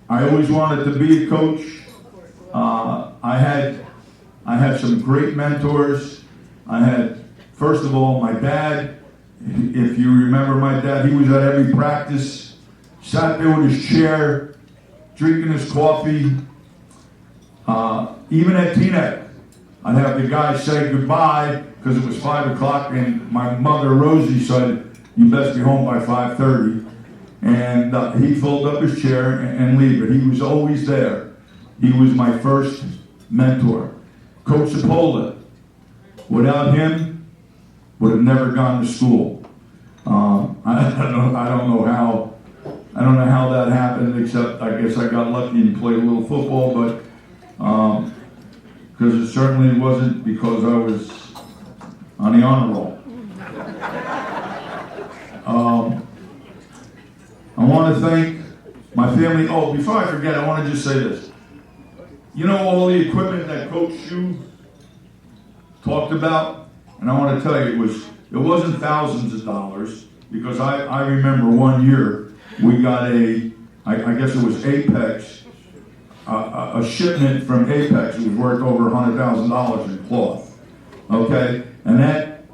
I always wanted to be a coach. I had some great mentors. I had, first of all, my dad. If you remember my dad, he was at every practice, sat there with his chair, drinking his coffee. Even at Teaneck, I'd have the guys say goodbye because it was 5 o'clock, and my mother, Rosie, said, you best be home by 5:30. And he'd fold up his chair and leave it. He was always there. He was my first mentor. Coach Cipolla, without him, would have never gone to school. I don't know how that happened, except I guess I got lucky and played a little football, but because it certainly wasn't because I was on the honor roll. I want to thank my family. Oh, before I forget, I want to just say this. You know all the equipment that Coach Shue talked about? And I want to tell you, it wasn't thousands of dollars, because I remember one year we got I guess it was Apex, a shipment from Apex. It was worth over $100,000 in cloth. Okay? And that,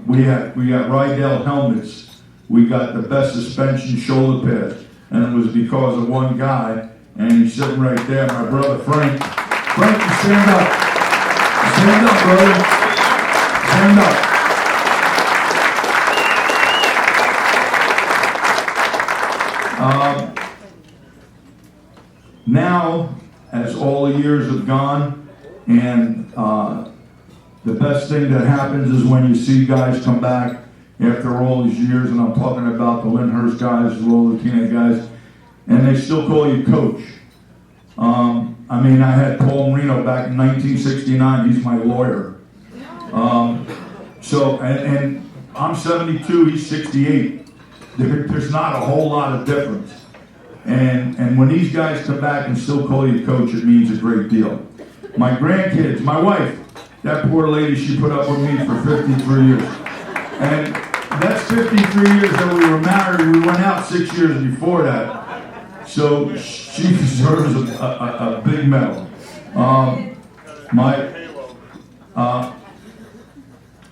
we got Rydell helmets. We got the best suspension shoulder pads. And it was because of one guy, and he's sitting right there, my brother Frank. Frank, you stand up. Stand up, brother. Stand up. Now, as all the years have gone, and the best thing that happens is when you see guys come back after all these years, and I'm talking about the Lyndhurst guys, the Teaneck guys, and they still call you coach. I mean, I had Paul Marino back in 1969. He's my lawyer. And I'm 72, he's 68. There's not a whole lot of difference. And when these guys come back and still call you coach, it means a great deal. My grandkids, my wife, that poor lady, she put up with me for 53 years. And that's 53 years that we were married. We went out 6 years before that. So she deserves a big medal.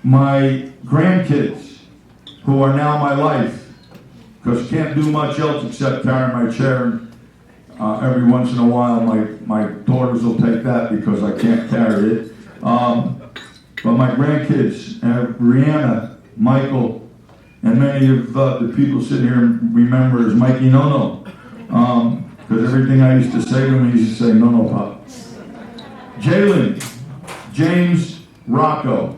My grandkids, who are now my life, because can't do much else except carry my chair. Every once in a while, my daughters will take that because I can't carry it. But my grandkids, Brianna, Michael, and many of the people sitting here remember as Mikey No-No. Because everything I used to say to him, he used to say, "No, Pop." Jalen, James, Rocco,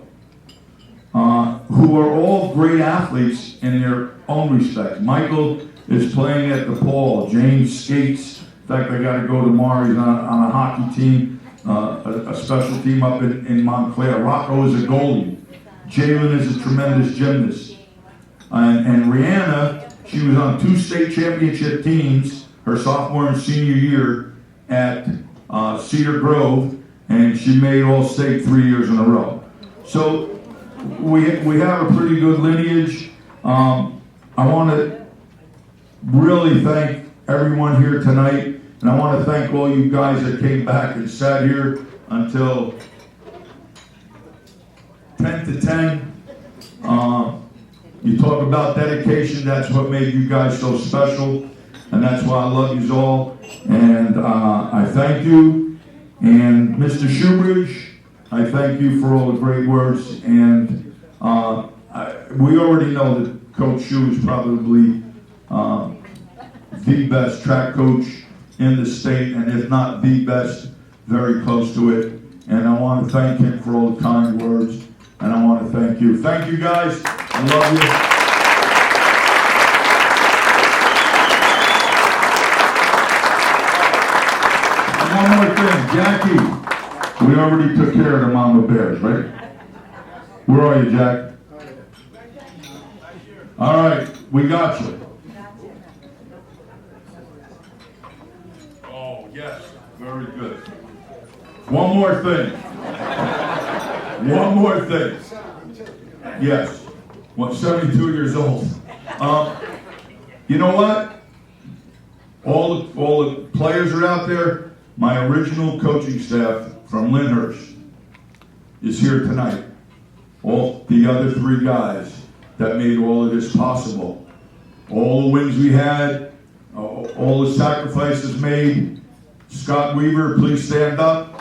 who are all great athletes in their own respect. Michael is playing at DePaul. James skates. In fact, I got to go tomorrow. He's on a hockey team, a special team up in Montclair. Rocco is a goalie. Jalen is a tremendous gymnast. And Rihanna, she was on 2 state championship teams her sophomore and senior year at Cedar Grove, and she made All-State 3 years in a row. So we have a pretty good lineage. I want to really thank everyone here tonight, and I want to thank all you guys that came back and sat here until 10 to 10. You talk about dedication, that's what made you guys so special, and that's why I love you all, and I thank you. And Mr. Shoebridge, I thank you for all the great words, and we already know that Coach Shue is probably the best track coach in the state, and if not the best, very close to it. And I want to thank him for all the kind words, and I want to thank you. Thank you, guys. I love you. And one more thing, Jackie. We already took care of the Mama Bears, right? Where are you, Jack? All right, we got you. Oh, yes, very good. One more thing. One more thing. Yes, 72 years old. You know what? All the players are out there. My original coaching staff from Lyndhurst is here tonight. All the other 3 guys that made all of this possible. All the wins we had, all the sacrifices made. Scott Weaver, please stand up.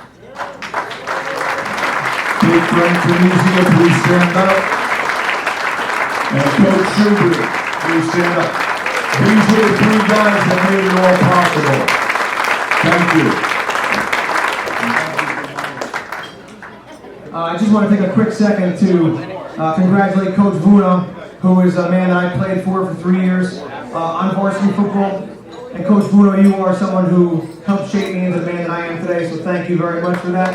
Big Frank Tunisia, please stand up. And Coach Schubert, please stand up. These are the 3 guys that made it all possible. Thank you. I just want to take a quick second to congratulate Coach Vuno, who is a man that I played for 3 years on varsity football. And Coach Vuno, you are someone who helped shape me into the man that I am today, so thank you very much for that.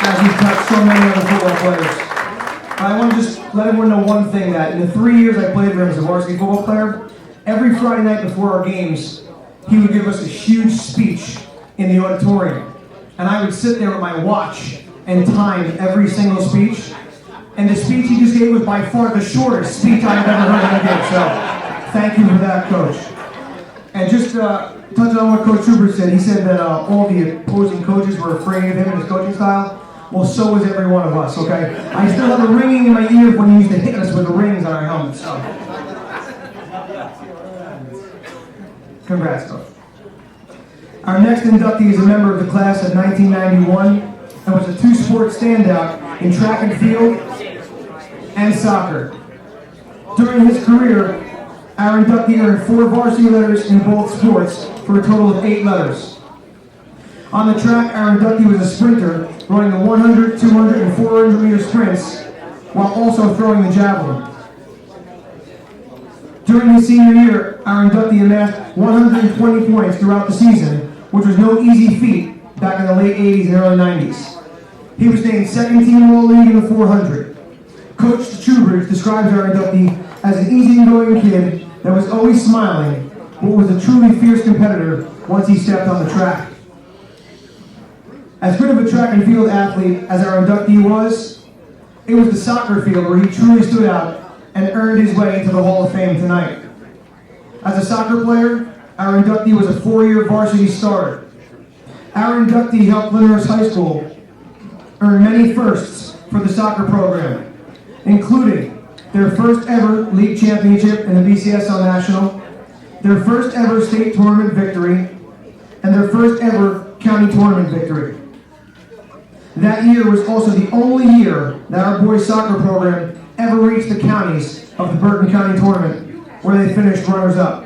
As you've touched so many other football players. I want to just let everyone know one thing, that in the 3 years I played for him as a varsity football player, every Friday night before our games, he would give us a huge speech in the auditorium. And I would sit there with my watch and time every single speech. And the speech he just gave was by far the shortest speech I've ever heard him give. So thank you for that, Coach. And just touching on what Coach Schubert said, he said that all the opposing coaches were afraid of him and his coaching style. Well, so was every one of us, okay? I still have a ringing in my ears when he used to hit us with the rings on our helmets. So. Congrats, Coach. Our next inductee is a member of the class of 1991 and was a 2-sport standout in track and field and soccer. During his career, our inductee earned 4 varsity letters in both sports for a total of 8 letters. On the track, our inductee was a sprinter, running the 100, 200, and 400 meter sprints, while also throwing the javelin. During his senior year, our inductee amassed 120 points throughout the season, which was no easy feat back in the late 80s and early 90s. He was named 2nd team All-League in the 400. Coach Schubert describes our inductee as an easygoing kid that was always smiling but was a truly fierce competitor once he stepped on the track. As good of a track and field athlete as our inductee was, it was the soccer field where he truly stood out and earned his way into the Hall of Fame tonight. As a soccer player, our inductee was a 4-year varsity starter. Our inductee helped Lyndhurst High School earn many firsts for the soccer program, including their first ever league championship in the BCSL National, their first ever state tournament victory, and their first ever county tournament victory. That year was also the only year that our boys soccer program ever reached the counties of the Burton County tournament, where they finished runners-up.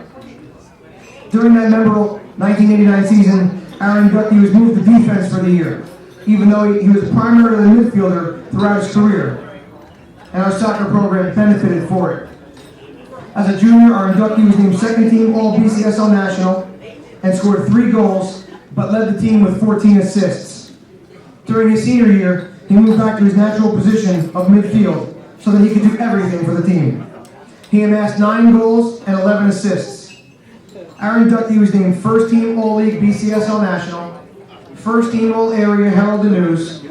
During that memorable 1989 season, our inductee was moved to defense for the year, even though he was primarily a midfielder throughout his career, and our soccer program benefited for it. As a junior, our inductee was named second team All-BCSL National and scored 3 goals, but led the team with 14 assists. During his senior year, he moved back to his natural position of midfield so that he could do everything for the team. He amassed 9 goals and 11 assists. Our inductee was named first team All-League BCSL National, first team All-Area Herald and News,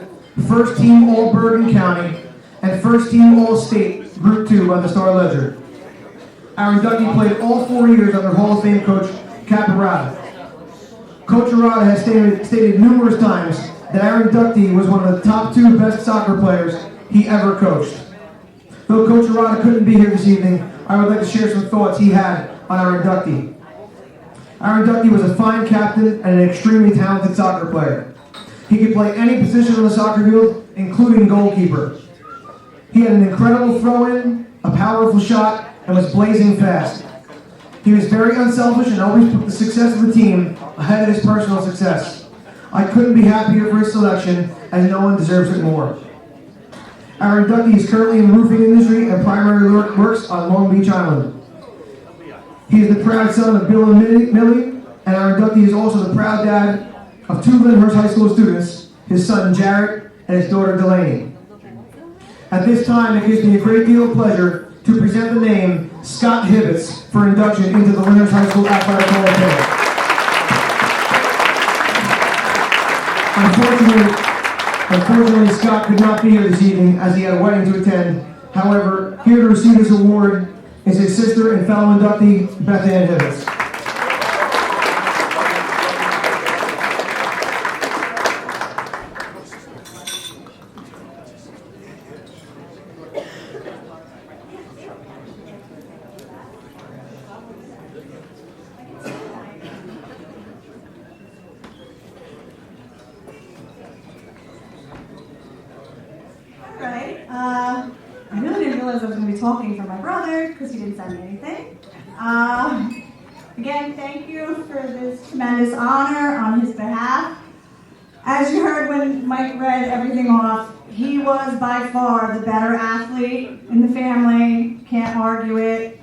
first team All-Bergen County, and first team All-State Group 2 by the Star Ledger. Our inductee played all 4 years under Hall of Fame coach Caparata. Coach Arata has stated numerous times that our inductee was one of the top 2 best soccer players he ever coached. Though Coach Arata couldn't be here this evening, I would like to share some thoughts he had on our inductee. Our inductee was a fine captain and an extremely talented soccer player. He could play any position on the soccer field, including goalkeeper. He had an incredible throw-in, a powerful shot, and was blazing fast. He was very unselfish and always put the success of the team ahead of his personal success. I couldn't be happier for his selection, as no one deserves it more. Our inductee is currently in the roofing industry and primarily works on Long Beach Island. He is the proud son of Bill and Millie, and our inductee is also the proud dad of 2 Lyndhurst High School students, his son Jarrett and his daughter Delaney. At this time, it gives me a great deal of pleasure to present the name Scott Hibbets for induction into the Lyndhurst High School Athletic Hall of Fame. Unfortunately, Scott could not be here this evening as he had a wedding to attend. However, here to receive his award is his sister and fellow inductee, Beth Ann Hibbets. I really didn't realize I was going to be talking for my brother because he didn't send me anything. Again, thank you for this tremendous honor on his behalf. As you heard when Mike read everything off, he was by far the better athlete in the family. Can't argue it.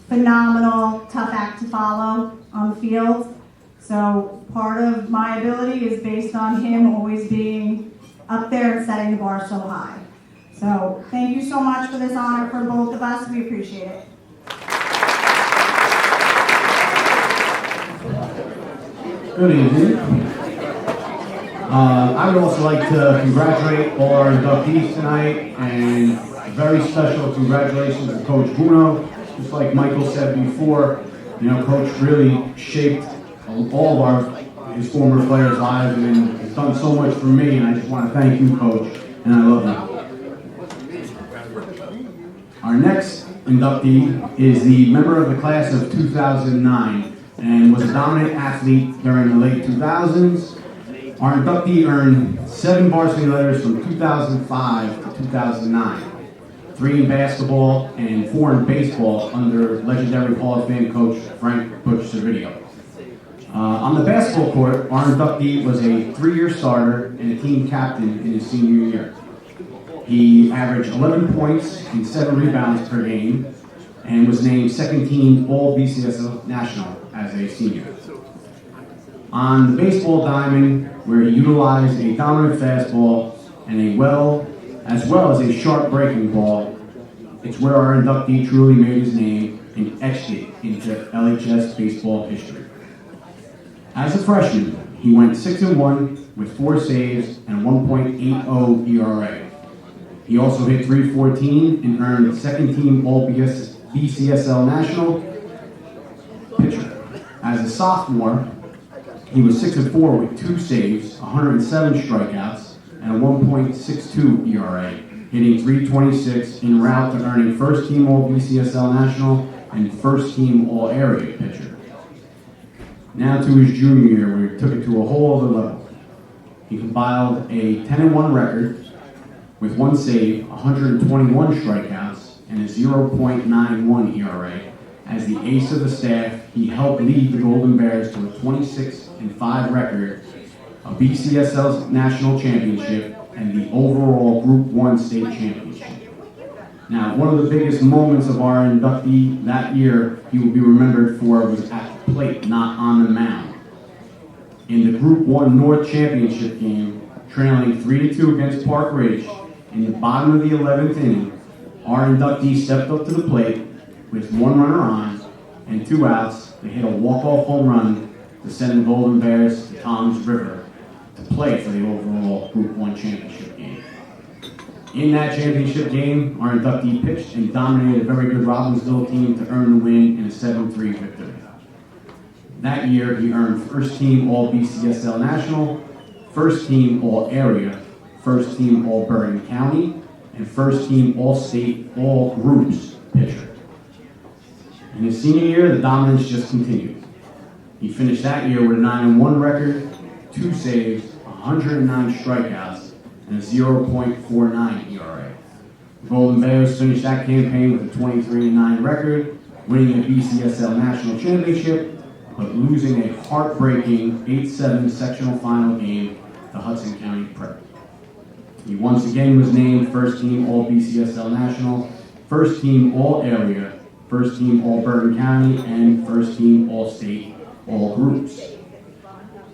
Phenomenal, tough act to follow on the field. So part of my ability is based on him always being up there and setting the bar so high. So thank you so much for this honor for both of us. We appreciate it. Good evening. I would also like to congratulate all our inductees tonight, and a very special congratulations to Coach Bruno. Just like Michael said before, you know, Coach really shaped all of his former players' lives and has done so much for me, and I just want to thank you, Coach, and I love you. Our next inductee is the member of the class of 2009 and was a dominant athlete during the late 2000s. Our inductee earned 7 varsity letters from 2005 to 2009, 3 in basketball and 4 in baseball under legendary Hall of Fame coach Frank Butch Servideo. On the basketball court, our inductee was a 3-year starter and a team captain in his senior year. He averaged 11 points and 7 rebounds per game and was named second team All-BCSL National as a senior. On the baseball diamond, where he utilized a dominant fastball and as well as a sharp breaking ball, it's where our inductee truly made his name and etched it into LHS baseball history. As a freshman, he went 6-1 with 4 saves and 1.80 ERA. He also hit .314 and earned second-team All-BCSL National pitcher. As a sophomore, he was 6-4 with 2 saves, 107 strikeouts, and a 1.62 ERA, hitting .326 en route to earning first-team All-BCSL National and first-team All-Area pitcher. Now to his junior year, where he took it to a whole other level. He compiled a 10-1 record with 1 save, 121 strikeouts, and a 0.91 ERA. As the ace of the staff, he helped lead the Golden Bears to a 26-5 record, a BCSL National Championship, and the overall Group 1 state championship. Now, one of the biggest moments of our inductee that year he will be remembered for was at the plate, not on the mound. In the Group 1 North Championship game, trailing 3-2 against Park Ridge, in the bottom of the 11th inning, our inductee stepped up to the plate with 1 runner on and 2 outs to hit a walk-off home run to send the Golden Bears to Tom's River to play for the overall Group 1 championship game. In that championship game, our inductee pitched and dominated a very good Robbinsville team to earn the win in a 7-3 victory. That year, he earned first-team All-BCSL National, first-team All-Area, first-team All-Bergen County, and first-team All-State, All-Groups pitcher. In his senior year, the dominance just continued. He finished that year with a 9-1 record, 2 saves, 109 strikeouts, and a 0.49 ERA. The Golden Bears finished that campaign with a 23-9 record, winning the BCSL National Championship, but losing a heartbreaking 8-7 sectional final game to Hudson County Prep. He once again was named first team All-BCSL National, first team All-Area, first team All-Bergen County, and first team All-State, All-Groups.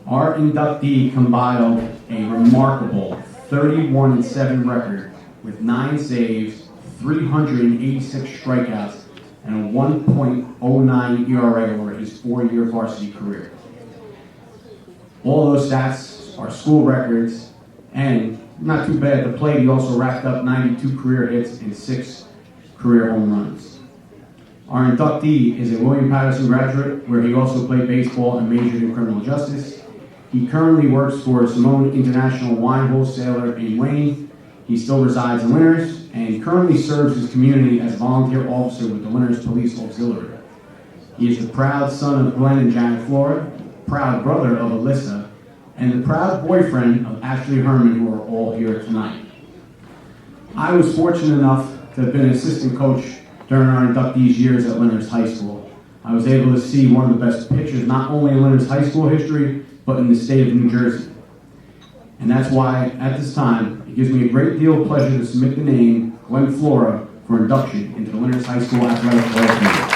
Our inductee compiled a remarkable 31-7 record with 9 saves, 386 strikeouts, and a 1.09 ERA over his 4-year varsity career. All those stats are school records, and not too bad at the plate, he also racked up 92 career hits and 6 career home runs. Our inductee is a William Patterson graduate, where he also played baseball and majored in criminal justice. He currently works for Simone International Wine Wholesaler in Wayne. He still resides in Lyndhurst and currently serves his community as a volunteer officer with the Lyndhurst Police Auxiliary. He is the proud son of Glenn and Janet Flora, proud brother of Alyssa, and the proud boyfriend of Ashley Herman, who are all here tonight. I was fortunate enough to have been an assistant coach during our inductees' years at Lyndhurst High School. I was able to see one of the best pitchers, not only in Lyndhurst High School history, but in the state of New Jersey. And that's why, at this time, it gives me a great deal of pleasure to submit the name Glenn Flora for induction into the Lyndhurst High School Athletic Hall of Fame.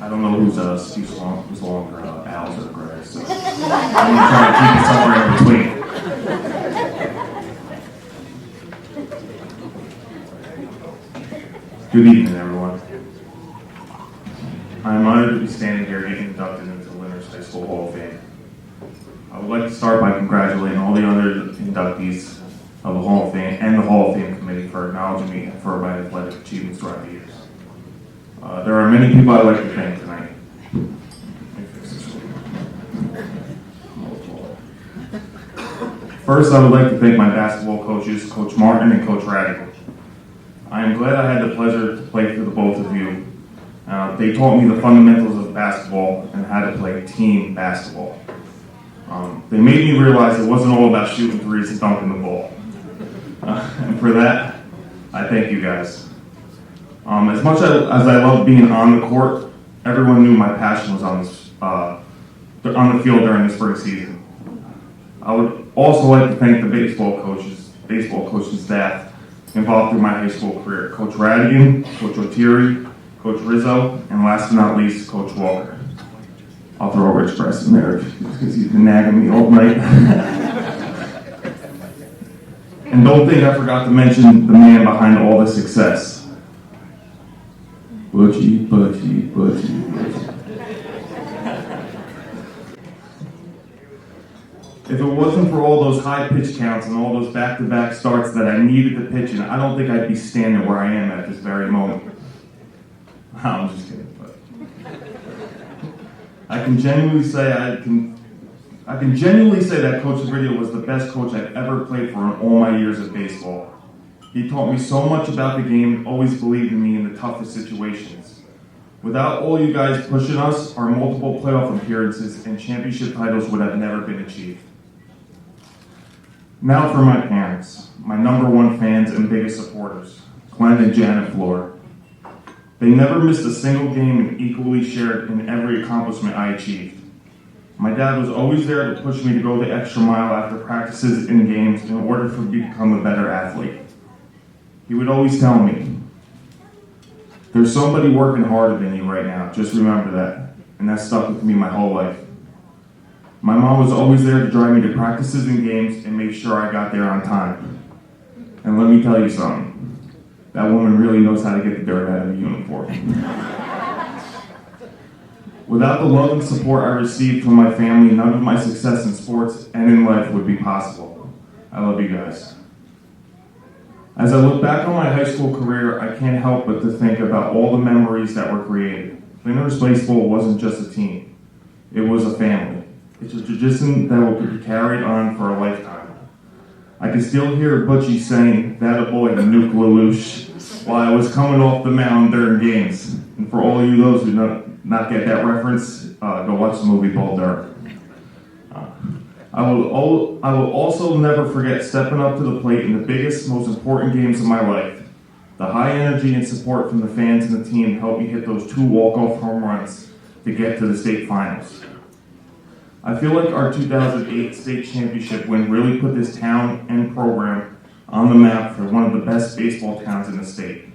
I don't know who's longer, Al's or Greg's. So I'm going to try to keep it somewhere in between. Good evening, everyone. I am honored to be standing here getting inducted into the Lyndhurst High School Hall of Fame. I would like to start by congratulating all the other inductees of the Hall of Fame and the Hall of Fame committee for acknowledging me for my athletic achievements throughout the years. There are many people I'd like to thank tonight. First, I would like to thank my basketball coaches, Coach Martin and Coach Radical. I am glad I had the pleasure to play for the both of you. They taught me the fundamentals of basketball and how to play team basketball. They made me realize it wasn't all about shooting threes and dunking the ball. And for that, I thank you guys. As much as I love being on the court, everyone knew my passion was on the field during the spring season. I would also like to thank the baseball coaching staff involved through my high school career. Coach Radigan, Coach O'Teary, Coach Rizzo, and last but not least, Coach Walker. I'll throw Rich Press in there because he's been nagging me all night. And don't think I forgot to mention the man behind all the success. Butchie, Butchie, Butchie, Butchie. If it wasn't for all those high pitch counts and all those back-to-back starts that I needed to pitch in, I don't think I'd be standing where I am at this very moment. I'm just kidding. But I can genuinely say that Coach Video was the best coach I've ever played for in all my years of baseball. He taught me so much about the game and always believed in me in the toughest situations. Without all you guys pushing us, our multiple playoff appearances and championship titles would have never been achieved. Now for my parents, my #1 fans and biggest supporters, Glenn and Janet Floor. They never missed a single game and equally shared in every accomplishment I achieved. My dad was always there to push me to go the extra mile after practices and games in order for me to become a better athlete. He would always tell me, "There's somebody working harder than you right now, just remember that." And that stuck with me my whole life. My mom was always there to drive me to practices and games and make sure I got there on time. And let me tell you something, that woman really knows how to get the dirt out of a uniform. Without the love and support I received from my family, none of my success in sports and in life would be possible. I love you guys. As I look back on my high school career, I can't help but to think about all the memories that were created. Lyndhurst Baseball wasn't just a team, it was a family. It's a tradition that will be carried on for a lifetime. I can still hear Butchie saying, "That a boy, the nuke Lelouch," while I was coming off the mound during games. And for all you those who not get that reference, go watch the movie Bull Durham. I will also never forget stepping up to the plate in the biggest, most important games of my life. The high energy and support from the fans and the team helped me hit those 2 walk-off home runs to get to the state finals. I feel like our 2008 state championship win really put this town and program on the map for one of the best baseball towns in the state.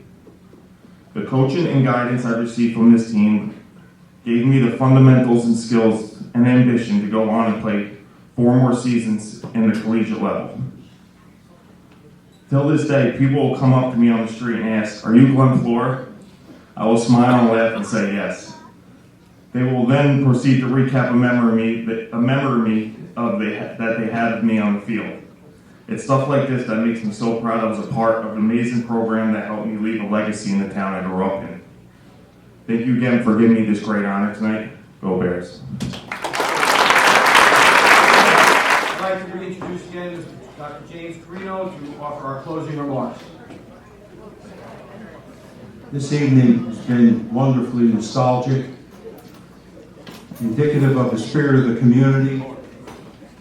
The coaching and guidance I received from this team gave me the fundamentals and skills and ambition to go on and play 4 more seasons in the collegiate level. Till this day, people will come up to me on the street and ask, "Are you Glenn Floor?" I will smile and laugh and say yes. They will then proceed to recap a memory that they had of me on the field. It's stuff like this that makes me so proud I was a part of an amazing program that helped me leave a legacy in the town I grew up in. Thank you again for giving me this great honor tonight. Go Bears. I'd like to reintroduce again Dr. James Carino to offer our closing remarks. This evening has been wonderfully nostalgic, indicative of the spirit of the community,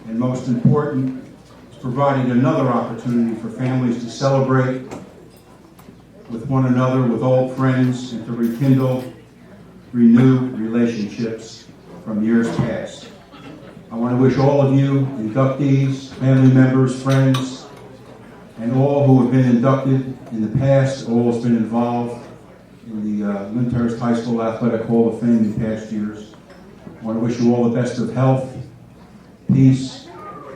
and most important, it's providing another opportunity for families to celebrate with one another, with old friends, and to rekindle, renew relationships from years past. I want to wish all of you, inductees, family members, friends, and all who have been inducted in the past, all who's been involved in the Lyndhurst High School Athletic Hall of Fame in past years. I want to wish you all the best of health, peace,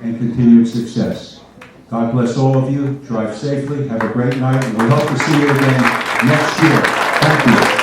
and continued success. God bless all of you. Drive safely. Have a great night. And we hope to see you again next year. Thank you.